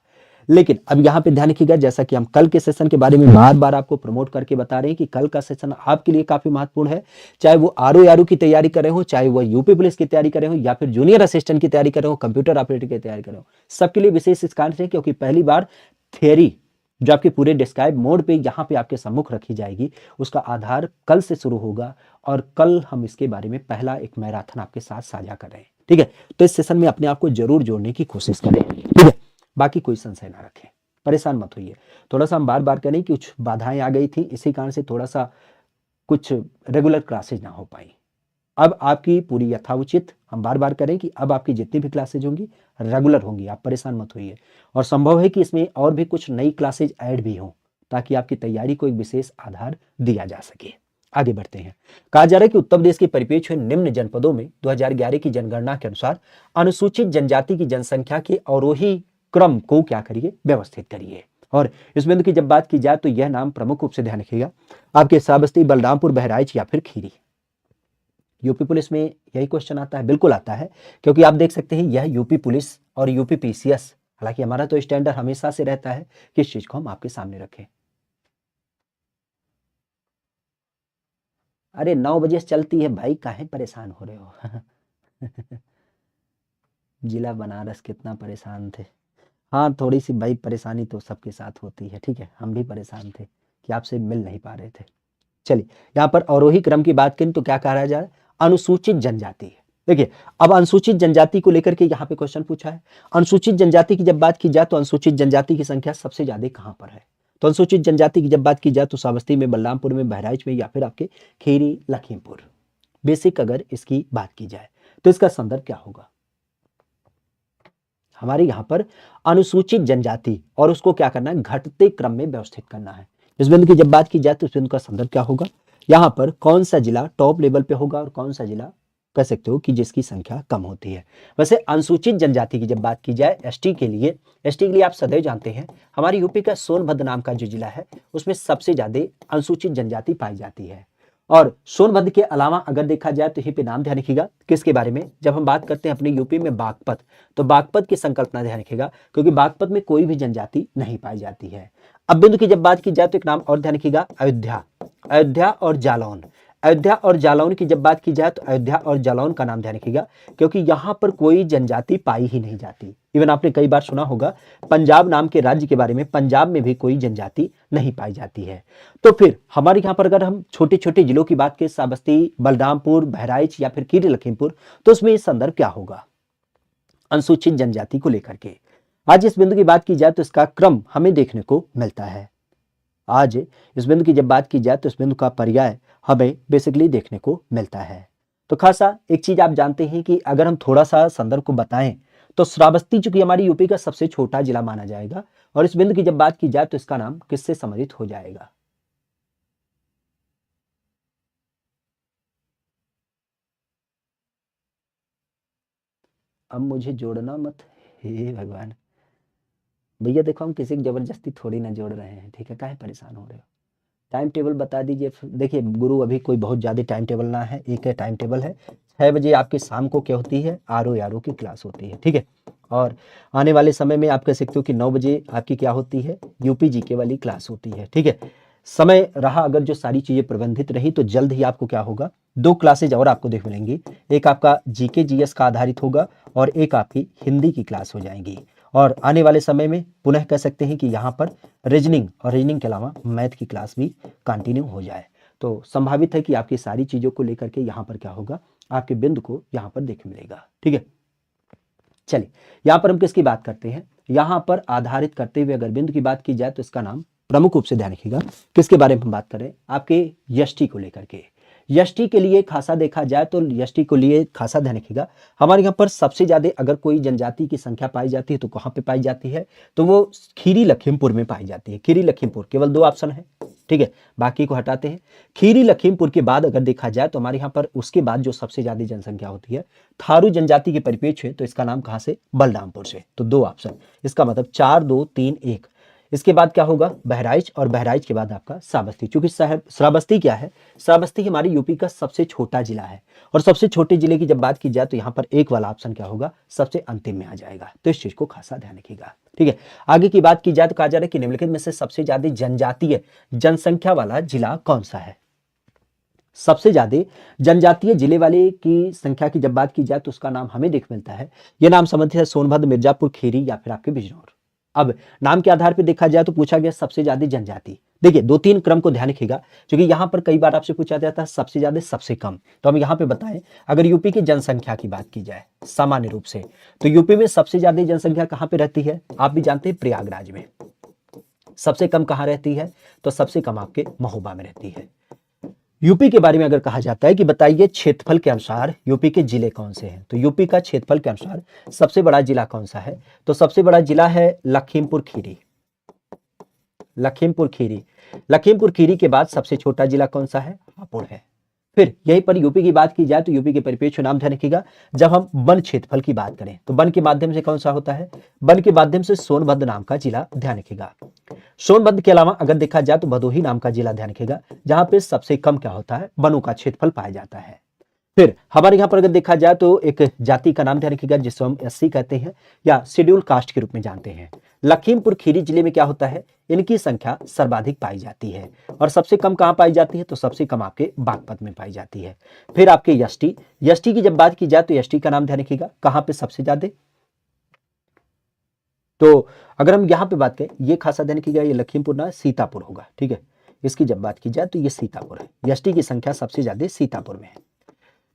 लेकिन अब यहाँ पे ध्यान रखिएगा, जैसा कि हम कल के सेशन के बारे में बार बार आपको प्रमोट करके बता रहे हैं कि कल का सेशन आपके लिए काफी महत्वपूर्ण है। चाहे वो आरओ की तैयारी कर रहे हो, चाहे वो यूपी पुलिस की तैयारी कर रहे हो, या फिर जूनियर असिस्टेंट की तैयारी कर रहे हो, कंप्यूटर ऑपरेटर की तैयारी कर रहे हो, सबके लिए विशेष इस कारण से क्योंकि पहली बार थियरी जो आपके पूरे डिस्क्राइब मोड पे यहाँ पे आपके सम्मुख रखी जाएगी, उसका आधार कल से शुरू होगा। और कल हम इसके बारे में पहला एक मैराथन आपके साथ साझा कर रहे हैं। ठीक है, तो इस सेशन में अपने आप को जरूर जोड़ने की कोशिश करें। ठीक है, बाकी कोई संशय ना रखें, परेशान मत होइए। थोड़ा सा हम बार बार करें कि कुछ बाधाएं आ गई थी, इसी कारण से थोड़ा सा कुछ रेगुलर क्लासेज ना हो पाई। अब आपकी पूरी यथाउचित हम बार बार करें कि अब आपकी जितनी भी क्लासेज होंगी रेगुलर होंगी, आप परेशान मत होइए। और संभव है कि इसमें और भी कुछ नई क्लासेज ऐड भी हों ताकि आपकी तैयारी को एक विशेष आधार दिया जा सके। आगे बढ़ते हैं। कहा जा रहा है कि उत्तर प्रदेश के परिप्रेक्ष्य में निम्न जनपदों में 2011 की जनगणना के अनुसार अनुसूचित जनजाति की जनसंख्या के अवरोही क्रम को क्या करिए, व्यवस्थित करिए। और इस बिंदु की जब बात की जाए तो यह नाम प्रमुख रूप से ध्यान रखिएगा आपके श्रावस्ती, बलरामपुर, बहराइच या फिर खीरी। यूपी पुलिस में यही क्वेश्चन आता है, बिल्कुल आता है, क्योंकि आप देख सकते हैं यह यूपी पुलिस और यूपी पीसीएस, हालांकि हमारा तो स्टैंडर्ड हमेशा से रहता है कि इस चीज को हम आपके सामने रखें। अरे 9 बजे से चलती है भाई, काहे परेशान हो रहे हो? जिला बनारस कितना परेशान थे। हाँ, थोड़ी सी भाई परेशानी तो सबके साथ होती है। ठीक है, हम भी परेशान थे कि आपसे मिल नहीं पा रहे थे। चलिए, यहाँ पर अवरोही क्रम की बात करें तो क्या कहा जाए, अनुसूचित जनजाति है। देखिए, अब अनुसूचित जनजाति को लेकर के यहाँ पे क्वेश्चन पूछा है। अनुसूचित जनजाति की जब बात की जाए तो अनुसूचित जनजाति की संख्या सबसे ज्यादा कहाँ पर है? तो अनुसूचित जनजाति की जब बात की जाए तो श्रावस्ती में, बलरामपुर में, बहराइच में या फिर आपके खीरी, लखीमपुर। बेसिक अगर इसकी बात की जाए तो इसका संदर्भ क्या होगा? हमारे यहाँ पर अनुसूचित जनजाति और उसको क्या करना है, घटते क्रम में व्यवस्थित करना है। इस बिंदु की जब बात की जाए तो इस बिंदु का संदर्भ क्या होगा? यहाँ पर कौन सा जिला टॉप लेवल पे होगा और कौन सा जिला कह सकते हो कि जिसकी संख्या कम होती है। वैसे अनुसूचित जनजाति की जब बात की जाए एसटी के लिए आप सदैव जानते हैं हमारी यूपी का सोनभद्र नाम का जो जिला है उसमें सबसे ज्यादा अनुसूचित जनजाति पाई जाती है। और सोनभद्र के अलावा अगर देखा जाए तो यहीं पे नाम ध्यान रखिएगा किसके बारे में, जब हम बात करते हैं अपने यूपी में बागपत, तो बागपत की संकल्पना ध्यान रखिएगा क्योंकि बागपत में कोई भी जनजाति नहीं पाई जाती है। अब बिंदु की जब बात की जाए तो एक नाम और ध्यान रखिएगा, अयोध्या और जालौन। अयोध्या और जालौन की जब बात की जाए तो अयोध्या और जालौन का नाम ध्यान रखिएगा, क्योंकि यहां पर कोई जनजाति पाई ही नहीं जाती। इवन आपने कई बार सुना होगा पंजाब नाम के राज्य के बारे में, पंजाब में भी कोई जनजाति नहीं पाई जाती है। तो फिर हमारे यहाँ पर अगर हम छोटे छोटे जिलों की बात करें, श्रावस्ती, बलरामपुर, बहराइच या फिर खीरी लखीमपुर, तो उसमें संदर्भ क्या होगा? अनुसूचित जनजाति को लेकर के। आज इस बिंदु की बात की जाए तो इसका क्रम हमें देखने को मिलता है। आज इस बिंदु की जब बात की जाए तो इस बिंदु का पर्याय हमें बेसिकली देखने को मिलता है। तो खासा एक चीज आप जानते हैं कि अगर हम थोड़ा सा संदर्भ को बताएं तो श्रावस्ती चूंकि हमारी यूपी का सबसे छोटा जिला माना जाएगा, और इस बिंदु की जब बात की जाए तो इसका नाम किससे सम्मिलित हो जाएगा? अब मुझे जोड़ना मत, हे भगवान। भैया देखो हम किसी की जबरदस्ती थोड़ी ना जोड़ रहे हैं, ठीक है? काहे परेशान हो रहे हो? टाइम टेबल बता दीजिए। देखिए गुरु अभी कोई बहुत ज़्यादा टाइम टेबल ना है, एक टाइम टेबल है। 6 बजे आपकी शाम को क्या होती है? आर ओ की क्लास होती है, ठीक है? और आने वाले समय में आप कह सकते हो कि 9 बजे आपकी क्या होती है? यूपी जीके वाली क्लास होती है, ठीक है? समय रहा अगर जो सारी चीज़ें प्रबंधित रही तो जल्द ही आपको क्या होगा? 2 क्लासेज और आपको देख मिलेंगी। एक आपका जीके जीएस का आधारित होगा और एक आपकी हिंदी की क्लास हो जाएगी। और आने वाले समय में पुनः कह सकते हैं कि यहाँ पर रीजनिंग और रीजनिंग के अलावा मैथ की क्लास भी कंटिन्यू हो जाए। तो संभावित है कि आपकी सारी चीज़ों को लेकर के यहाँ पर क्या होगा? आपके बिंदु को यहाँ पर देख मिलेगा, ठीक है? चलिए यहाँ पर हम किसकी बात करते हैं? यहाँ पर आधारित करते हुए अगर बिंदु की बात की जाए तो इसका नाम प्रमुख रूप से ध्यान रखिएगा। किसके बारे में हम बात करें? आपके यष्टि को लेकर के। यष्टि के लिए खासा देखा जाए तो यष्टि को लिए खासा ध्यान रखिएगा। हमारे यहाँ पर सबसे ज्यादा अगर कोई जनजाति की संख्या पाई जाती है तो कहाँ पे पाई जाती है? तो वो खीरी लखीमपुर में पाई जाती है। खीरी लखीमपुर, केवल 2 ऑप्शन है, ठीक है? बाकी को हटाते हैं। खीरी लखीमपुर के बाद अगर देखा जाए तो हमारे यहाँ पर उसके बाद जो सबसे ज्यादा जनसंख्या होती है थारू जनजाति के परिप्रेक्ष्य है, तो इसका नाम कहाँ से? बलरामपुर से। तो 2 ऑप्शन, इसका मतलब 4 2 3 1। इसके बाद क्या होगा? बहराइच, और बहराइच के बाद आपका श्रावस्ती। क्योंकि श्रावस्ती क्या है? श्रावस्ती हमारी यूपी का सबसे छोटा जिला है, और सबसे छोटे जिले की जब बात की जाए तो यहाँ पर एक वाला ऑप्शन क्या होगा? सबसे अंतिम में आ जाएगा। तो इस चीज को खासा ध्यान रखिएगा, ठीक है? आगे की बात की जाए तो कहा जा रहा है कि निम्नलिखित में से सबसे ज्यादा जनजातीय जनसंख्या वाला जिला कौन सा है? सबसे ज्यादा जनजातीय जिले वाले की संख्या की जब बात की जाए तो उसका नाम हमें देख मिलता है। यह नाम संबंधित है सोनभद्र, मिर्जापुर, खीरी या फिर आपके बिजनौर। अब नाम के आधार पर देखा जाए तो पूछा गया सबसे ज्यादा जनजाति। देखिए 2-3 क्रम को ध्यान रखिएगा, क्योंकि यहां पर कई बार आपसे पूछा जाता है सबसे ज्यादा सबसे कम। तो हम यहां पे बताएं, अगर यूपी की जनसंख्या की बात की जाए सामान्य रूप से, तो यूपी में सबसे ज्यादा जनसंख्या कहां पे रहती है? आप भी जानते हैं प्रयागराज में। सबसे कम कहां रहती है? तो सबसे कम आपके महोबा में रहती है। यूपी के बारे में अगर कहा जाता है कि बताइए क्षेत्रफल के अनुसार यूपी के जिले कौन से हैं, तो यूपी का क्षेत्रफल के अनुसार सबसे बड़ा जिला कौन सा है? तो सबसे बड़ा जिला है लखीमपुर खीरी। लखीमपुर खीरी। लखीमपुर खीरी के बाद सबसे छोटा जिला कौन सा है? हापुड़ है। फिर यहीं पर यूपी की बात की जाए तो यूपी के परिप्रेक्ष्य नाम ध्यान रखिएगा। जब हम वन क्षेत्रफल की बात करें तो वन के माध्यम से कौन सा होता है? वन के माध्यम से सोनभद्र नाम का जिला ध्यान रखिएगा। सोनभद्र के अलावा अगर देखा जाए तो भदोही नाम का जिला ध्यान रखिएगा, जहां पे सबसे कम क्या होता है? वनों का क्षेत्रफल पाया जाता है। फिर हमारे यहाँ पर अगर देखा जाए तो एक जाति का नाम ध्यान रखिएगा जिसको हम एससी कहते हैं या शेड्यूल कास्ट के रूप में जानते हैं। लखीमपुर खीरी जिले में क्या होता है? इनकी संख्या सर्वाधिक पाई जाती है। और सबसे कम कहां पाई जाती है? तो सबसे कम आपके बागपत में पाई जाती है। फिर आपके यष्टि। यष्टि की जब बात की जाए तो यष्टि का नाम ध्यान रखिएगा, कहां पे सबसे ज्यादा? तो अगर हम यहाँ पे बात करें, ये खासा ध्यान रखिएगा, ये लखीमपुर ना सीतापुर होगा, ठीक है? इसकी जब बात की जाए तो ये सीतापुर है। यष्टि की संख्या सबसे ज्यादा सीतापुर में है।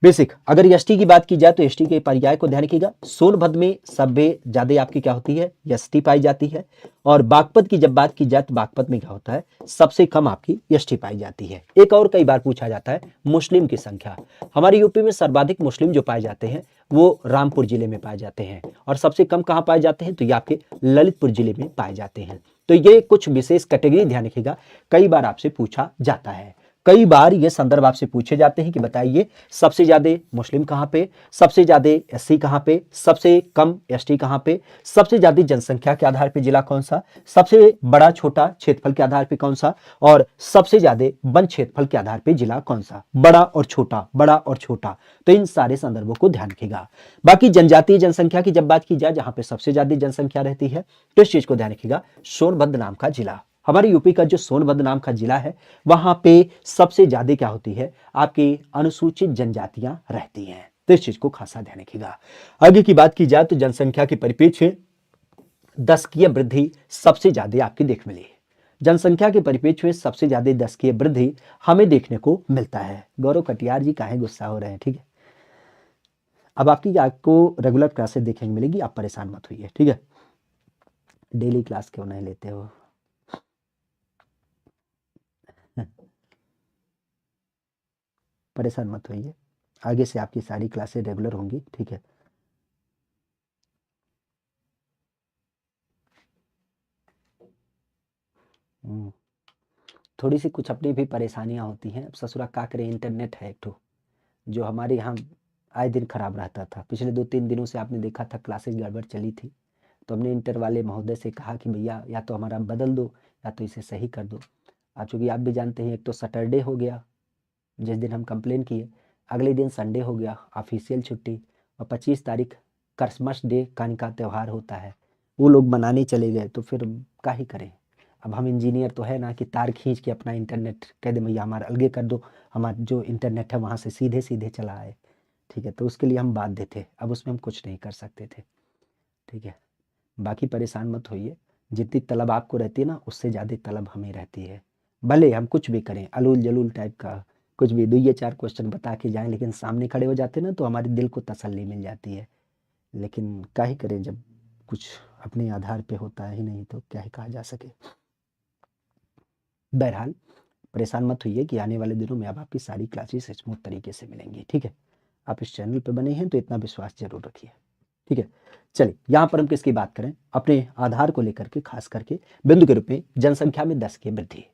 बेसिक अगर एसटी की बात की जाए तो एसटी के पर्याय को ध्यान रखिएगा। सोनभद्र में सबसे ज्यादा आपकी क्या होती है? एसटी पाई जाती है। और बागपत की जब बात की जाए तो बागपत में क्या होता है? सबसे कम आपकी एसटी पाई जाती है। एक और कई बार पूछा जाता है मुस्लिम की संख्या। हमारे यूपी में सर्वाधिक मुस्लिम जो पाए जाते हैं वो रामपुर जिले में पाए जाते हैं, और सबसे कम कहाँ पाए जाते हैं? तो ये आपके ललितपुर जिले में पाए जाते हैं। तो ये कुछ विशेष कैटेगरी ध्यान रखिएगा, कई बार आपसे पूछा जाता है। कई बार ये संदर्भ आपसे पूछे जाते हैं कि बताइए सबसे ज्यादा मुस्लिम कहाँ पे, सबसे ज्यादा एससी कहाँ पे, सबसे कम एसटी कहाँ पे, सबसे ज्यादा जनसंख्या के आधार पे जिला कौन सा, सबसे बड़ा छोटा क्षेत्रफल के आधार पे कौन सा, और सबसे ज्यादा वन क्षेत्रफल के आधार पे जिला कौन सा। बड़ा और छोटा, बड़ा और छोटा, तो इन सारे संदर्भों को ध्यान रखिएगा। बाकी जनजातीय जनसंख्या की जब बात की जाए, जहां पे सबसे ज्यादा जनसंख्या रहती है, तो इस चीज को ध्यान रखिएगा, सोनभद्र नाम का जिला हमारे यूपी का जो सोनभद्र नाम का जिला है, वहां पे सबसे ज्यादा क्या होती है, आपकी अनुसूचित जनजातियां रहती हैं। तो इस चीज को खासा ध्यान रखिएगा। आगे की बात की जाए तो जनसंख्या के परिप्रेक्ष्य में दशकीय वृद्धि सबसे ज्यादा आपकी देख मिली है। जनसंख्या के परिप्रेक्ष्य में सबसे ज्यादा दशकीय वृद्धि हमें देखने को मिलता है। गौरव कटियार जी काहे गुस्सा हो रहे हैं, ठीक है। अब आपको रेगुलर क्लासेस देखने को मिलेगी, आप परेशान मत होइए, ठीक है। डेली क्लास क्यों नहीं लेते हो? परेशान मत होइए, आगे से आपकी सारी क्लासेस रेगुलर होंगी, ठीक है। थोड़ी सी कुछ अपनी भी परेशानियां होती हैं। अब ससुरा का करें, इंटरनेट है एक ठो जो हमारे यहाँ आए दिन खराब रहता था। पिछले 2-3 दिनों से आपने देखा था क्लासेस गड़बड़ चली थी, तो हमने इंटर वाले महोदय से कहा कि भैया या तो हमारा बदल दो या तो इसे सही कर दो। चूँकि आप भी जानते हैं, एक तो सैटरडे हो गया जिस दिन हम कंप्लेन किए, अगले दिन संडे हो गया ऑफिशियल छुट्टी, और 25 तारीख क्रिसमस डे का त्यौहार होता है, वो लोग मनाने चले गए, तो फिर क्या ही करें। अब हम इंजीनियर तो है ना कि तार खींच के अपना इंटरनेट कह दे भैया हमारा अलगे कर दो, हमारा जो इंटरनेट है वहाँ से सीधे सीधे चला आए, ठीक है। तो उसके लिए हम बाध्य थे, अब उसमें हम कुछ नहीं कर सकते थे, ठीक है। बाकी परेशान मत होइए, जितनी तलब आपको रहती है ना, उससे ज़्यादा तलब हमें रहती है। भले हम कुछ भी करें, अलूल जलूल टाइप का कुछ भी 2 या 4 क्वेश्चन बता के जाएं, लेकिन सामने खड़े हो जाते ना तो हमारे दिल को तसल्ली मिल जाती है। लेकिन क्या ही करें, जब कुछ अपने आधार पे होता ही नहीं तो क्या ही कहा जा सके। बहरहाल परेशान मत होइए कि आने वाले दिनों में अब आपकी सारी क्लासेस स्मूथ तरीके से मिलेंगी, ठीक है। आप इस चैनल पे बने हैं तो इतना विश्वास जरूर रखिए, ठीक है। चलिए यहाँ पर हम किसकी बात करें, अपने आधार को लेकर के, खास करके बिंदु के रूप में जनसंख्या में 10 की वृद्धि।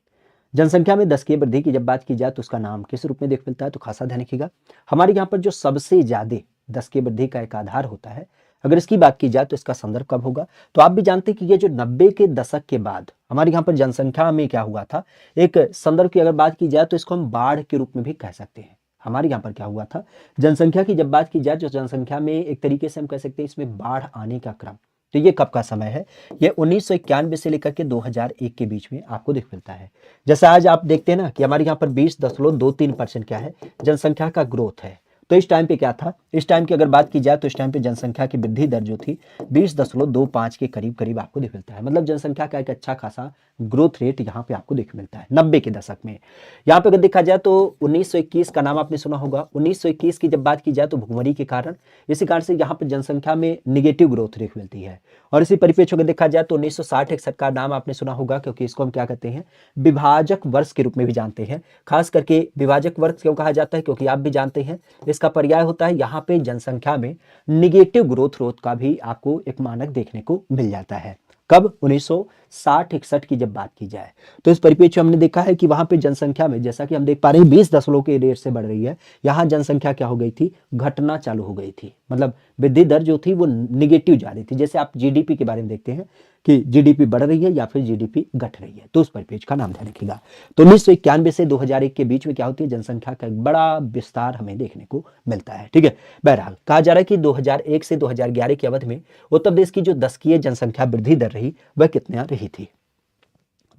जनसंख्या में 10 की वृद्धि की जब बात की जाए तो उसका नाम किस रूप में देख मिलता है, तो खासा ध्यान रखिएगा। हमारे यहाँ पर जो सबसे ज्यादा 10 की वृद्धि का एक आधार होता है, अगर इसकी बात की जाए तो इसका संदर्भ कब होगा, तो आप भी जानते हैं कि ये जो 90 के दशक के बाद हमारे यहाँ पर जनसंख्या में क्या हुआ था, एक संदर्भ की अगर बात की जाए तो इसको हम बाढ़ के रूप में भी कह सकते हैं। हमारे यहाँ पर क्या हुआ था, जनसंख्या की जब बात की जाए तो जनसंख्या में एक तरीके से हम कह सकते हैं इसमें बाढ़ आने का क्रम, तो ये कब का समय है, ये 1991 से लेकर के 2001 के बीच में आपको दिख मिलता है। जैसे आज आप देखते हैं ना कि हमारे यहाँ पर 20.23% क्या है, जनसंख्या का ग्रोथ है। तो इस टाइम पे क्या था, इस टाइम की अगर बात की जाए तो इस टाइम पे जनसंख्या की वृद्धि दर जो थी 20.25 के करीब करीब आपको दिख मिलता है। मतलब जनसंख्या का एक अच्छा खासा ग्रोथ रेट यहाँ पे आपको दिख मिलता है 90 के दशक में। यहाँ पे अगर देखा जाए तो 1921 का नाम आपने सुना होगा। 1921 की जब बात की जाए तो भुखमरी के कारण, इसी कारण से यहाँ पे जनसंख्या में निगेटिव ग्रोथ रेट मिलती है। और इसी परिप्रेक्ष्य में देखा जाए तो 1960-61 का नाम आपने सुना होगा, क्योंकि इसको हम क्या कहते हैं, विभाजक वर्ष के रूप में भी जानते हैं। खास करके विभाजक वर्ष क्यों कहा जाता है, क्योंकि आप भी जानते हैं इसका पर्याय होता है यहाँ पे जनसंख्या में निगेटिव ग्रोथ रेट का भी आपको एक मानक देखने को मिल जाता है। कब, 1960-61 की जब बात की जाए तो इस परिप्रेक्ष्य हमने देखा है कि वहां पे जनसंख्या में, जैसा कि हम देख पा रहे हैं 20 दशमलव के रेट से बढ़ रही है, यहाँ जनसंख्या क्या हो गई थी, घटना चालू हो गई थी। मतलब वृद्धि दर जो थी वो निगेटिव जा रही थी। जैसे आप जीडीपी के बारे में देखते हैं कि जीडीपी बढ़ रही है या फिर जीडीपी घट रही है, तो उस परिप्रेक्ष्य का नाम ध्यान रखिएगा। तो 1991 से 2001 के बीच में क्या होती है, जनसंख्या का एक बड़ा विस्तार हमें देखने को मिलता है, ठीक है। बहरहाल कहा जा रहा है कि 2001 से 2011 की अवधि में उत्तर प्रदेश की जो दशकीय जनसंख्या वृद्धि दर रही वह कितना रही थी,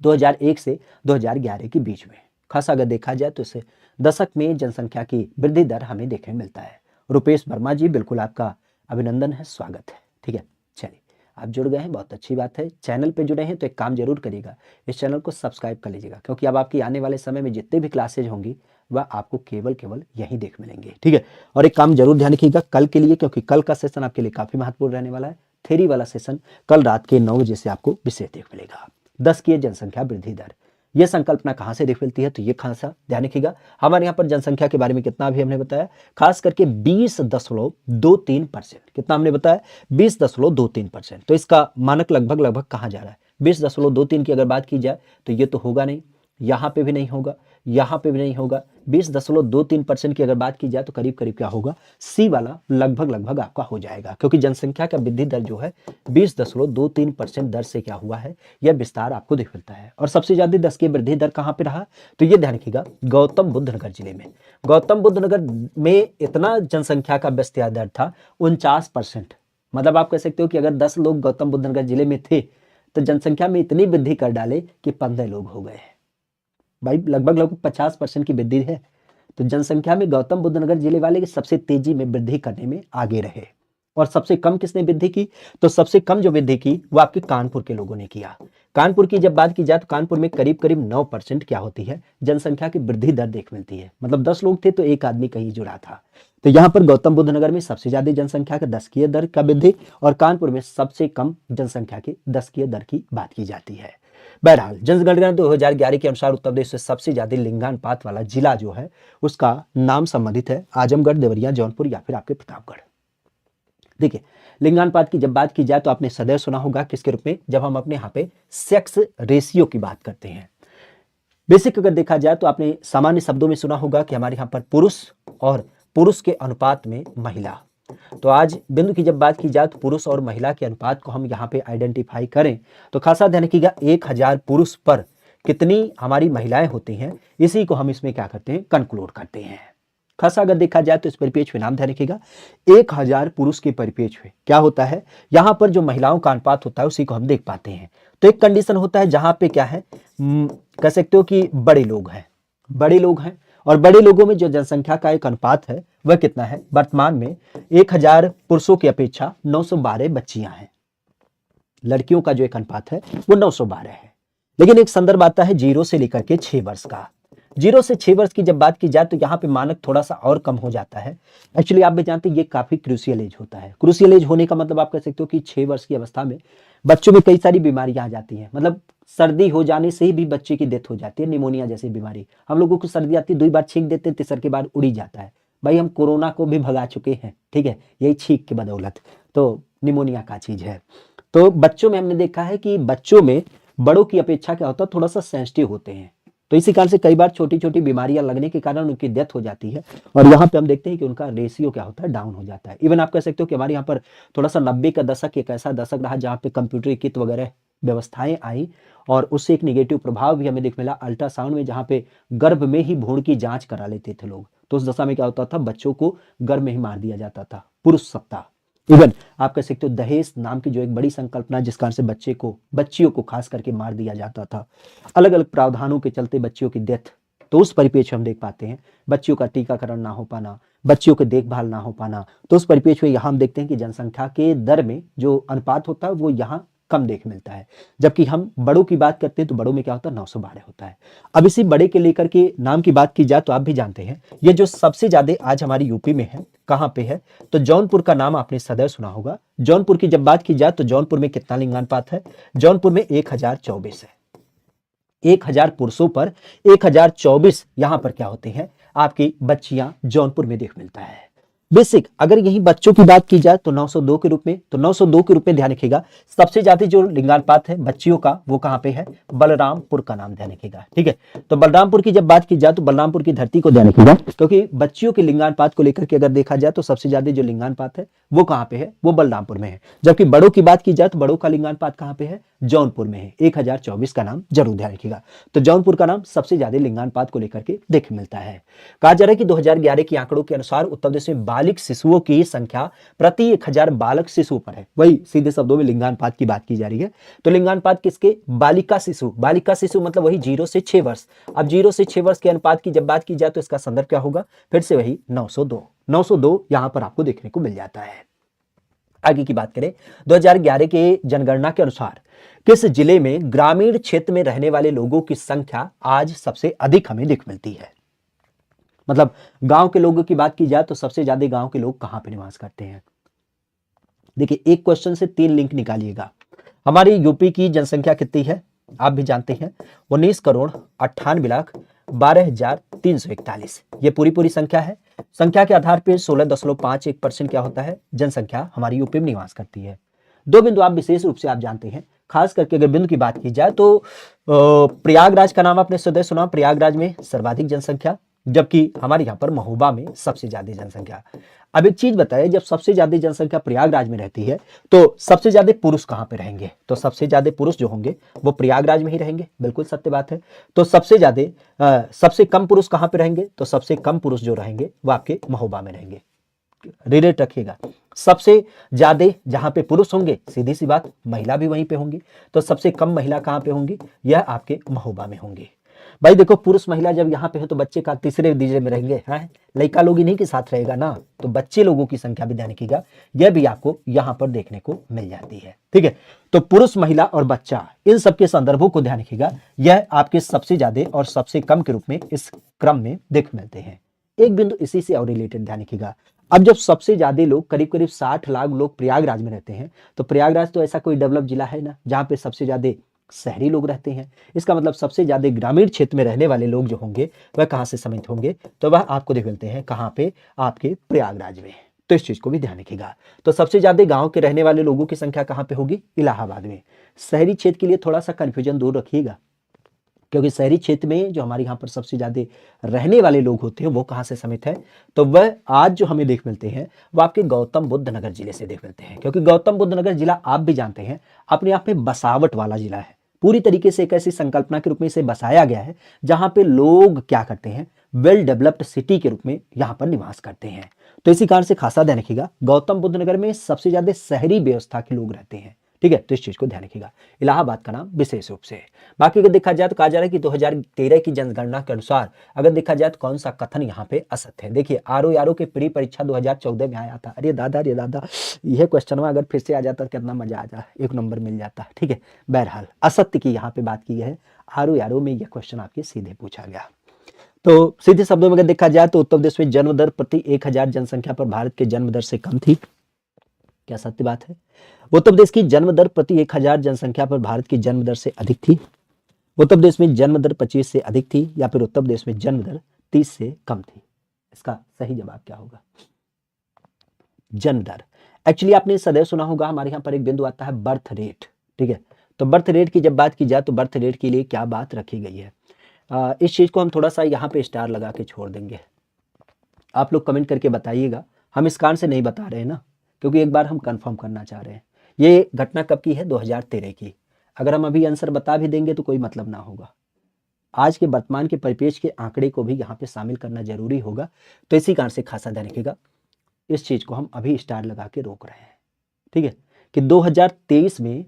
2001 से 2011 के बीच में। खासा अगर देखा जाए तो इस दशक में जनसंख्या की वृद्धि दर हमें देखने मिलता है। रुपेश वर्मा जी, बिल्कुल आपका अभिनंदन है, स्वागत है, ठीक है। चलिए आप जुड़ गए हैं, बहुत अच्छी बात है। चैनल पे जुड़े हैं तो एक काम जरूर करिएगा, इस चैनल को सब्सक्राइब कर लीजिएगा, क्योंकि अब आपकी आने वाले समय में जितने भी क्लासेज होंगी वह आपको केवल यहीं देख मिलेंगे, ठीक है। और एक काम जरूर ध्यान रखिएगा कल के लिए, क्योंकि कल का सेशन आपके लिए काफी महत्वपूर्ण रहने वाला है। थ्योरी वाला सेशन कल रात के 9 बजे से आपको विषय देख मिलेगा, 10 की जनसंख्या वृद्धि दर। यह संकल्पना कहां से देख मिलती है, तो ये खासा ध्यान रखिएगा। हमारे यहाँ पर जनसंख्या के बारे में कितना भी हमने बताया, खास करके 20.23%। कितना हमने बताया, 20.23%। तो इसका मानक लगभग कहाँ जा रहा है, 20.23 की अगर बात की जाए तो ये तो होगा नहीं, यहाँ पे भी नहीं होगा, यहाँ पे भी नहीं होगा। 20.23% की अगर बात की जाए तो करीब करीब क्या होगा, सी वाला लगभग आपका हो जाएगा, क्योंकि जनसंख्या का वृद्धि दर जो है 20.23% दर से क्या हुआ है, यह विस्तार आपको दिख मिलता है। और सबसे ज्यादा 10 की वृद्धि दर कहां पे रहा, तो ये ध्यान रखिएगा गौतम बुद्ध नगर जिले में। गौतम बुद्ध नगर में इतना जनसंख्या का विस्तार दर था 49%। मतलब आप कह सकते हो कि अगर 10 लोग गौतम बुद्ध नगर जिले में थे तो जनसंख्या में इतनी वृद्धि कर डाले कि 15 लोग हो गए। भाई लगभग लगभग 50% की वृद्धि है। तो जनसंख्या में गौतम बुद्ध नगर जिले वाले सबसे तेजी में वृद्धि करने में आगे रहे। और सबसे कम किसने वृद्धि की? तो सबसे कम जो वृद्धि की वो आपके कानपुर के लोगों ने किया। कानपुर की जब बात की जाए तो कानपुर में करीब करीब 9% क्या होती है, जनसंख्या की वृद्धि दर देख मिलती है। मतलब 10 लोग थे तो एक आदमी कहीं जुड़ा था। तो यहाँ पर गौतम बुद्ध नगर में सबसे ज्यादा जनसंख्या का दशकीय दर का वृद्धि और कानपुर में सबसे कम जनसंख्या के दशकीय दर की बात की जाती है। बहरहाल जनगणना 2011 के अनुसार उत्तर प्रदेश से सबसे ज्यादा लिंगानुपात वाला जिला जो है उसका नाम संबंधित है आजमगढ़, देवरिया, जौनपुर या फिर आपके प्रतापगढ़। देखिए लिंगानुपात की जब बात की जाए तो आपने सदैव सुना होगा किसके रूप में, जब हम अपने यहाँ पे सेक्स रेशियो की बात करते हैं। बेसिक अगर देखा जाए तो आपने सामान्य शब्दों में सुना होगा कि हमारे यहाँ पर पुरुष और पुरुष के अनुपात में महिला। तो आज बिंदु की जब बात की जाए तो पुरुष और महिला के अनुपात को हम यहाँ पे आइडेंटिफाई करें तो खासा ध्यान रखिएगा 1000 पुरुष पर कितनी हमारी महिलाएं होती हैं, इसी को हम इसमें क्या करते हैं, कंक्लूड करते हैं। खासा अगर देखा जाए तो इस परिपेक्ष में नाम ध्यान रखिएगा 1000 पुरुष के परिपेक्ष में क्या होता है, यहां पर जो महिलाओं का अनुपात होता है उसी को हम देख पाते हैं। तो एक कंडीशन होता है जहां पे क्या है, कह सकते हो कि बड़े लोग हैं और बड़े लोगों में जो जनसंख्या का एक अनुपात है वह कितना है, वर्तमान में 1000 पुरुषों की अपेक्षा 912 बच्चियां हैं। लड़कियों का जो एक अनुपात है वो 912 है। लेकिन एक संदर्भ आता है 0 से लेकर के 6 वर्ष का। 0 से 6 वर्ष की जब बात की जाए तो यहाँ पे मानक थोड़ा सा और कम हो जाता है। एक्चुअली आप भी जानते हैं ये काफी क्रूशियल एज होता है। क्रूशियल एज होने का मतलब आप कह सकते हो कि 6 वर्ष की अवस्था में बच्चों में कई सारी बीमारियां आ जाती हैं। मतलब सर्दी हो जाने से ही भी बच्चे की डेथ हो जाती है, निमोनिया जैसी बीमारी। हम लोगों को सर्दी आती है, 2 बार छींक देते हैं, तीसर के बाद उड़ी जाता है। भाई हम कोरोना को भी भगा चुके हैं, ठीक है, यही छींक के बदौलत। तो निमोनिया का चीज है। तो बच्चों में हमने देखा है कि बच्चों में बड़ों की अपेक्षा क्या होता है, थोड़ा सा सेंसिटिव होते हैं। तो इसी कारण से कई बार छोटी छोटी बीमारियां लगने के कारण उनकी डेथ हो जाती है और यहाँ पे हम देखते हैं कि उनका रेशियो क्या होता है, डाउन हो जाता है। इवन आप कह सकते हो कि हमारे यहाँ पर थोड़ा सा 90 का दशक एक ऐसा दशक रहा जहाँ पे कंप्यूटरीकृत वगैरह व्यवस्थाएं आई और उससे एक निगेटिव प्रभाव भी हमें देख मिला अल्ट्रासाउंड में, जहाँ पे गर्भ में ही भ्रूण की जांच करा लेते थे लोग। तो उस दशा में क्या होता था, बच्चों को गर्भ में ही मार दिया जाता था, पुरुष सत्ता। इवन आप कह सकते हो दहेज नाम की जो एक बड़ी संकल्पना जिस कारण से बच्चियों को खास करके मार दिया जाता था, अलग अलग प्रावधानों के चलते बच्चियों की डेथ। तो उस परिपेक्ष हम देख पाते हैं बच्चियों का टीकाकरण ना हो पाना, बच्चियों की देखभाल ना हो पाना। तो उस परिपेक्ष में यहाँ हम देखते हैं कि जनसंख्या के दर में जो अनुपात होता है वो यहाँ कम देख मिलता है। जबकि हम बड़ों की बात करते हैं तो बड़ों में क्या होता है, 912 होता है। अब इसी बड़े के लेकर के नाम की बात की जाए तो आप भी जानते हैं ये जो सबसे ज्यादा आज हमारी यूपी में है, कहां पे है, तो जौनपुर का नाम आपने सदैव सुना होगा। जौनपुर की जब बात की जाए तो जौनपुर में कितना लिंगानुपात है, जौनपुर में 1024 है। 1000 पुरुषों पर 1024 यहां पर क्या होते हैं, आपकी बच्चियां जौनपुर में देख मिलता है। बेसिक अगर यही बच्चों की बात की जाए तो 902 के रूप में, तो 902 के रूप में ध्यान रखिएगा सबसे ज्यादा जो लिंगानुपात है बच्चियों का वो कहां पे है, बलरामपुर का नाम ध्यान रखिएगा, ठीक है। तो बलरामपुर की जब बात की जाए तो बलरामपुर की धरती को ध्यान रखिएगा, क्योंकि बच्चियों के लिंगानुपात को लेकर के अगर देखा जाए तो सबसे ज्यादा जो लिंगानुपात है वो कहां पे है, वो बलरामपुर में है। जबकि बड़ों की बात की जाए तो बड़ों का लिंगानुपात कहां पे है, जौनपुर में है। 1024 का नाम जरूर ध्यान रखिएगा। तो जौनपुर का नाम सबसे ज्यादा लिंगानुपात को लेकर के देख मिलता है। कहा जा रहा है कि 2011 के आंकड़ों के अनुसार उत्तर प्रदेश में बालिक शिशुओं की संख्या प्रति 1000 बालक शिशु पर है। वही सीधे शब्दों में लिंगानुपात की बात की जा रही है। तो लिंगानुपात किसके, बालिका शिशु मतलब वही 0 से 6 वर्ष। अब 0 से 6 वर्ष के अनुपात की जब बात की जाए तो इसका संदर्भ क्या होगा, फिर से वही 902 यहां पर आपको देखने को मिल जाता है। आगे की बात करें 2011 के जनगणना के अनुसार किस जिले में ग्रामीण क्षेत्र में रहने वाले लोगों की संख्या आज सबसे अधिक हमें दिख मिलती है। मतलब गांव के लोगों की बात की जाए तो सबसे ज्यादा गांव के लोग कहां पे निवास करते हैं। देखिए एक क्वेश्चन से 3 लिंक निकालिएगा। हमारी यूपी की जनसंख्या कितनी है, आप भी जानते हैं 19,98,12,341। ये पूरी संख्या है। संख्या के आधार पर 16.51% क्या होता है, जनसंख्या हमारी यूपी में निवास करती है। 2 बिंदु आप विशेष रूप से आप जानते हैं, खास करके अगर बिंदु की बात की जाए तो प्रयागराज का नाम आपने सदैव सुना, प्रयागराज में सर्वाधिक जनसंख्या, जबकि हमारे यहाँ पर महोबा में सबसे ज्यादा जनसंख्या। अब एक चीज बताइए, जब सबसे ज्यादा जनसंख्या प्रयागराज में रहती है तो सबसे ज्यादा पुरुष कहां पे रहेंगे, तो सबसे ज्यादा पुरुष जो होंगे वो प्रयागराज में ही रहेंगे, बिल्कुल सत्य बात है। तो सबसे कम पुरुष कहां पे रहेंगे, तो सबसे कम पुरुष जो रहेंगे वो आपके महोबा में रहेंगे। रिलेट रखिएगा, सबसे ज्यादा जहां पे पुरुष होंगे, सीधी सी बात, महिला भी वहीं पे होंगी। तो सबसे कम महिला कहां पे होंगी? यह आपके महोबा में होंगी। भाई देखो, पुरुष महिला जब यहाँ पे हो तो बच्चे का तीसरे दीजे में रहेंगे, हैं लड़का लोग इन्हीं के साथ रहेगा ना, तो बच्चे लोगों की संख्या भी ध्यान रखिएगा, यह भी आपको यहाँ पर देखने को मिल जाती है। ठीक है, तो पुरुष, महिला और बच्चा, इन सबके संदर्भों को ध्यान रखिएगा, यह आपके सबसे ज्यादा और सबसे कम के रूप में इस क्रम में देख मिलते हैं। एक बिंदु इसी से और रिलेटेड ध्यान रखिएगा, अब जब सबसे ज्यादा लोग, करीब करीब 60 लाख लोग प्रयागराज में रहते हैं, तो प्रयागराज तो ऐसा कोई डेवलप जिला है ना जहां पे सबसे ज्यादा शहरी लोग रहते हैं। इसका मतलब सबसे ज्यादा ग्रामीण क्षेत्र में रहने वाले लोग जो होंगे वह कहां से समित होंगे? तो वह आपको देख मिलते हैं कहां पे? आपके प्रयागराज में। तो इस चीज को भी ध्यान रखिएगा। तो सबसे ज्यादा गांव के रहने वाले लोगों की संख्या कहां पे होगी? इलाहाबाद में। शहरी क्षेत्र के लिए थोड़ा सा कंफ्यूजन दूर रखिएगा, क्योंकि शहरी क्षेत्र में जो हमारे यहाँ पर सबसे ज्यादा रहने वाले लोग होते हैं वो कहाँ से समित है? तो वह आज जो हमें देख मिलते हैं वो आपके गौतम बुद्ध नगर जिले से देख मिलते हैं, क्योंकि गौतम बुद्ध नगर जिला आप भी जानते हैं अपने आप में बसावट वाला जिला है। पूरी तरीके से एक ऐसी संकल्पना के रूप में इसे बसाया गया है जहां पे लोग क्या करते हैं? वेल डेवलप्ड सिटी के रूप में यहां पर निवास करते हैं। तो इसी कारण से खासा ध्यान रखिएगा, गौतम बुद्ध नगर में सबसे ज्यादा शहरी व्यवस्था के लोग रहते हैं। ठीक है, तो इस चीज को ध्यान रखिएगा, इलाहाबाद का नाम विशेष रूप से। बाकी अगर देखा जाए तो कहा जा रहा है कि 2013 की जनगणना के अनुसार अगर देखा जाए तो कौन सा कथन यहाँ पे असत्य है? देखिए, आरओ के प्री परीक्षा 2014 में आया था। अरे दादा यह क्वेश्चन अगर फिर से आ जाता तो कितना मजा आ जाए, 1 नंबर मिल जाता। ठीक है, बहरहाल असत्य की यहाँ पे बात की है, आरओ में यह क्वेश्चन आपके सीधे पूछा गया। तो सीधे शब्दों में अगर देखा जाए तो उत्तर प्रदेश में जन्म दर प्रति 1000 जनसंख्या पर भारत के जन्म दर से कम थी। क्या सत्य बात है? उत्तर प्रदेश की जन्म दर प्रति 1000 जनसंख्या पर भारत की जन्म दर से अधिक थी। उत्तर प्रदेश में जन्म दर 25 से अधिक थी, या फिर उत्तर प्रदेश में जन्म दर 30 से कम थी? इसका सही जवाब क्या होगा? जन्म दर। एक्चुअली आपने सदैव सुना होगा हमारे यहाँ पर एक बिंदु आता है बर्थ रेट। ठीक है, तो बर्थ रेट की जब बात की जाए तो बर्थ रेट के लिए क्या बात रखी गई है? इस चीज को हम थोड़ा सा यहाँ पे स्टार लगा के छोड़ देंगे। आप लोग कमेंट करके बताइएगा, हम इस कारण से नहीं बता रहे हैं ना, क्योंकि एक बार हम कंफर्म करना चाह रहे हैं। ये घटना कब की है? 2013 की। अगर हम अभी आंसर बता भी देंगे तो कोई मतलब ना होगा। आज के वर्तमान के परिपेक्ष के आंकड़े को भी यहाँ पे शामिल करना जरूरी होगा। तो इसी कारण से खासा ध्यान रखिएगा, इस चीज को हम अभी स्टार लगा के रोक रहे हैं। ठीक है, कि 2023 में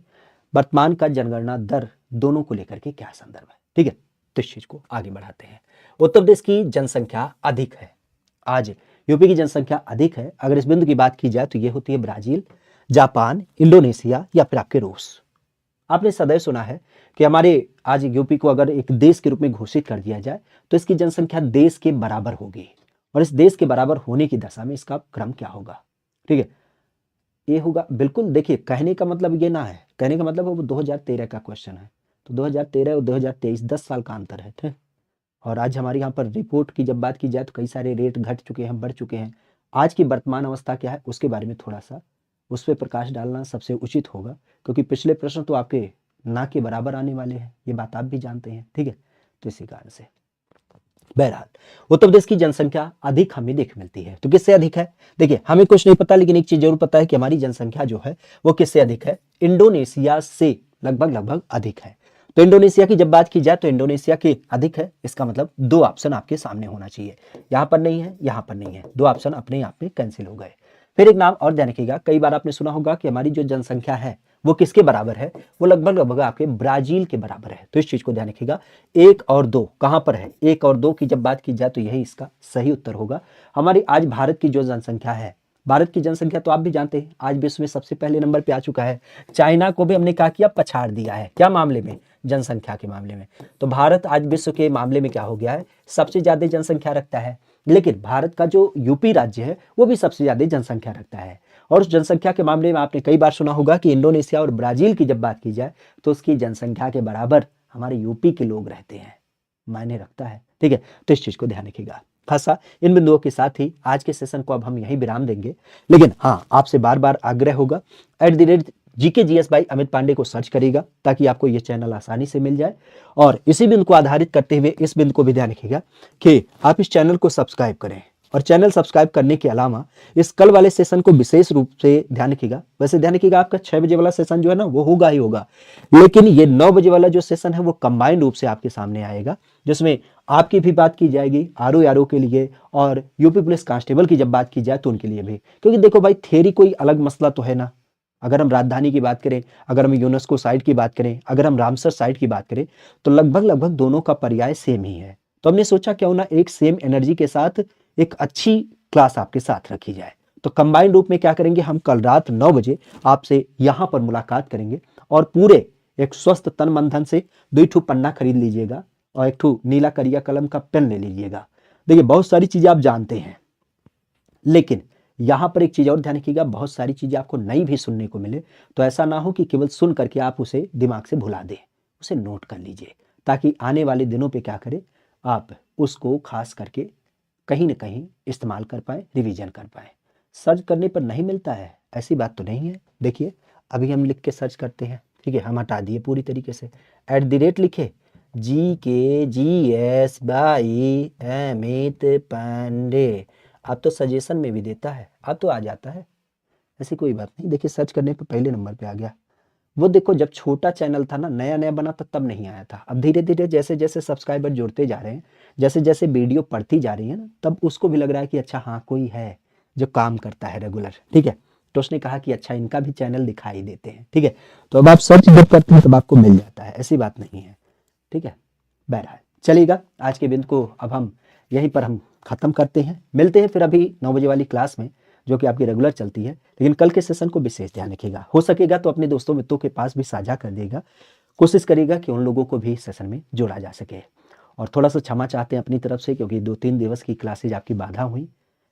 वर्तमान का जनगणना दर दोनों को लेकर के क्या संदर्भ है। ठीक है, तो इस चीज को आगे बढ़ाते हैं। उत्तर प्रदेश की जनसंख्या अधिक है, आज यूपी की जनसंख्या अधिक है। अगर इस बिंदु की बात की जाए तो ये होती है ब्राजील, जापान, इंडोनेशिया या फिर आपके रूस। आपने सदैव सुना है कि हमारे आज यूपी को अगर एक देश के रूप में घोषित कर दिया जाए तो इसकी जनसंख्या देश के बराबर होगी, और इस देश के बराबर होने की दशा में इसका क्रम क्या होगा? ठीक है, ये होगा बिल्कुल। देखिए, कहने का मतलब ये ना है, कहने का मतलब वो 2013 का क्वेश्चन है, तो 2013 और 2023 10 साल का अंतर है। ठीक, और आज हमारे यहाँ पर रिपोर्ट की जब बात की जाए तो कई सारे रेट घट चुके हैं, बढ़ चुके हैं। आज की वर्तमान अवस्था क्या है उसके बारे में थोड़ा सा उस पर प्रकाश डालना सबसे उचित होगा, क्योंकि पिछले प्रश्न तो आपके ना के बराबर आने वाले हैं, ये बात आप भी जानते हैं। ठीक है, तो इसी कारण से बहरहाल उत्तर प्रदेश की जनसंख्या अधिक हमें देख मिलती है। तो किससे अधिक है? देखिए, हमें कुछ नहीं पता, लेकिन एक चीज जरूर पता है कि हमारी जनसंख्या जो है वो किससे अधिक है? इंडोनेशिया से लगभग अधिक है। तो इंडोनेशिया की जब बात की जाए तो इंडोनेशिया की अधिक है, इसका मतलब 2 ऑप्शन आपके सामने होना चाहिए। यहां पर नहीं है, यहां पर नहीं है, 2 ऑप्शन अपने आप में कैंसिल हो गए। फिर एक नाम और ध्यान रखिएगा, कई बार आपने सुना होगा कि हमारी जो जनसंख्या है वो किसके बराबर है? वो लगभग आपके ब्राजील के बराबर है। तो इस चीज को ध्यान रखिएगा, 1 और 2 कहां पर है? 1 और 2 की जब बात की जाए तो यही इसका सही उत्तर होगा। हमारी आज भारत की जो जनसंख्या है, भारत की जनसंख्या तो आप भी जानते हैं आज विश्व में सबसे पहले नंबर पे आ चुका है। चाइना को भी हमने क्या किया? पछाड़ दिया है। क्या मामले में? जनसंख्या के मामले में। तो भारत आज विश्व के मामले में क्या हो गया है? सबसे ज्यादा जनसंख्या रखता है। लेकिन भारत का जो यूपी राज्य है वो भी सबसे ज्यादा जनसंख्या रखता है। और उस जनसंख्या के मामले में आपने कई बार सुना होगा कि इंडोनेशिया और ब्राजील की जब बात की जाए तो उसकी जनसंख्या के बराबर हमारे यूपी के लोग रहते हैं, मायने रखता है। ठीक है, तो इस चीज को ध्यान रखिएगा। खासा इन बिंदुओं के साथ ही आज के सेशन को अब हम यहीं विराम देंगे, लेकिन हाँ, आपसे बार बार आग्रह होगा @GKGS बाई अमित पांडे को सर्च करिएगा ताकि आपको ये चैनल आसानी से मिल जाए। और इसी बिंदु को आधारित करते हुए इस बिंदु को भी ध्यान रखिएगा कि आप इस चैनल को सब्सक्राइब करें, और चैनल सब्सक्राइब करने के अलावा इस कल वाले सेशन को विशेष रूप से ध्यान रखिएगा। वैसे ध्यान रखिएगा आपका 6 बजे वाला सेशन जो है ना वो होगा ही होगा, लेकिन ये 9 बजे वाला जो सेशन है वो कंबाइंड रूप से आपके सामने आएगा, जिसमें आपकी भी बात की जाएगी आरओ के लिए, और यूपी पुलिस कांस्टेबल की जब बात की जाए तो उनके लिए भी। क्योंकि देखो भाई, थ्योरी कोई अलग मसला तो है ना। अगर हम राजधानी की बात करें, अगर हम यूनेस्को साइट की बात करें, अगर हम रामसर साइट की बात करें, तो लगभग लगभग दोनों का पर्याय सेम ही है। तो हमने सोचा क्यों ना एक सेम एनर्जी के साथ एक अच्छी क्लास आपके साथ रखी जाए। तो कंबाइंड रूप में क्या करेंगे, हम कल रात 9 बजे आपसे यहां पर मुलाकात करेंगे, और पूरे एक स्वस्थ तन मन धन से 2 ठू पन्ना खरीद लीजिएगा और 1 ठू नीला करिया कलम का पेन ले लीजिएगा। देखिए बहुत सारी चीजें आप जानते हैं, लेकिन यहां पर एक चीज और ध्यान रखिएगा, बहुत सारी चीजें आपको नई भी सुनने को मिले, तो ऐसा ना हो कि केवल सुन करके आप उसे दिमाग से भुला दें, उसे नोट कर लीजिए, ताकि आने वाले दिनों पे क्या करें, आप उसको खास करके कहीं ना कहीं इस्तेमाल कर पाए, रिवीजन कर पाए। सर्च करने पर नहीं मिलता है ऐसी बात तो नहीं है। देखिए अभी हम लिख के सर्च करते हैं, ठीक है, हम हटा दिए पूरी तरीके से, @ लिखे, GKGS बाई अमित पांडे। आप तो सजेशन में भी देता है, आप तो आ जाता है, ऐसी कोई बात नहीं। देखिए सर्च करने पे पहले नंबर पे आ गया। वो देखो जब छोटा चैनल था ना, नया नया बना था, तब नहीं आया था। अब धीरे धीरे जैसे जैसे सब्सक्राइबर जुड़ते जा रहे हैं, जैसे जैसे वीडियो पढ़ती जा रही है ना, तब उसको भी लग रहा है कि अच्छा हाँ कोई है जो काम करता है रेगुलर, ठीक है। तो उसने कहा कि अच्छा इनका भी चैनल दिखाई देते हैं, ठीक है। तो अब आप सर्च जब करते हैं तब आपको मिल जाता है, ऐसी बात नहीं है, ठीक है। बहरहाल चलिएगा, आज के बिंदु को अब हम यहीं पर हम खत्म करते हैं। मिलते हैं फिर अभी 9 बजे वाली क्लास में, जो कि आपकी रेगुलर चलती है। लेकिन कल के सेशन को विशेष ध्यान रखिएगा, हो सकेगा तो अपने दोस्तों मित्रों के पास भी साझा कर देगा, कोशिश करिएगा कि उन लोगों को भी सेशन में जोड़ा जा सके। और थोड़ा सा क्षमा चाहते हैं अपनी तरफ से, क्योंकि 2-3 दिवस की क्लासेज आपकी बाधा हुई,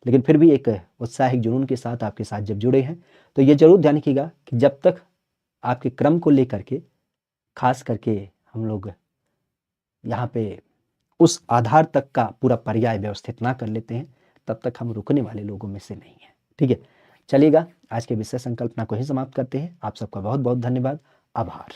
लेकिन फिर भी एक उत्साह एक जुनून के साथ आपके साथ जब जुड़े हैं, तो ये जरूर ध्यान रखिएगा कि जब तक आपके क्रम को लेकर के खास करके हम लोग यहाँ पे उस आधार तक का पूरा पर्याय व्यवस्थित ना कर लेते हैं, तब तक हम रुकने वाले लोगों में से नहीं हैं, ठीक है। चलिएगा, आज के विषय संकल्पना को ही समाप्त करते हैं। आप सबका बहुत बहुत धन्यवाद, आभार।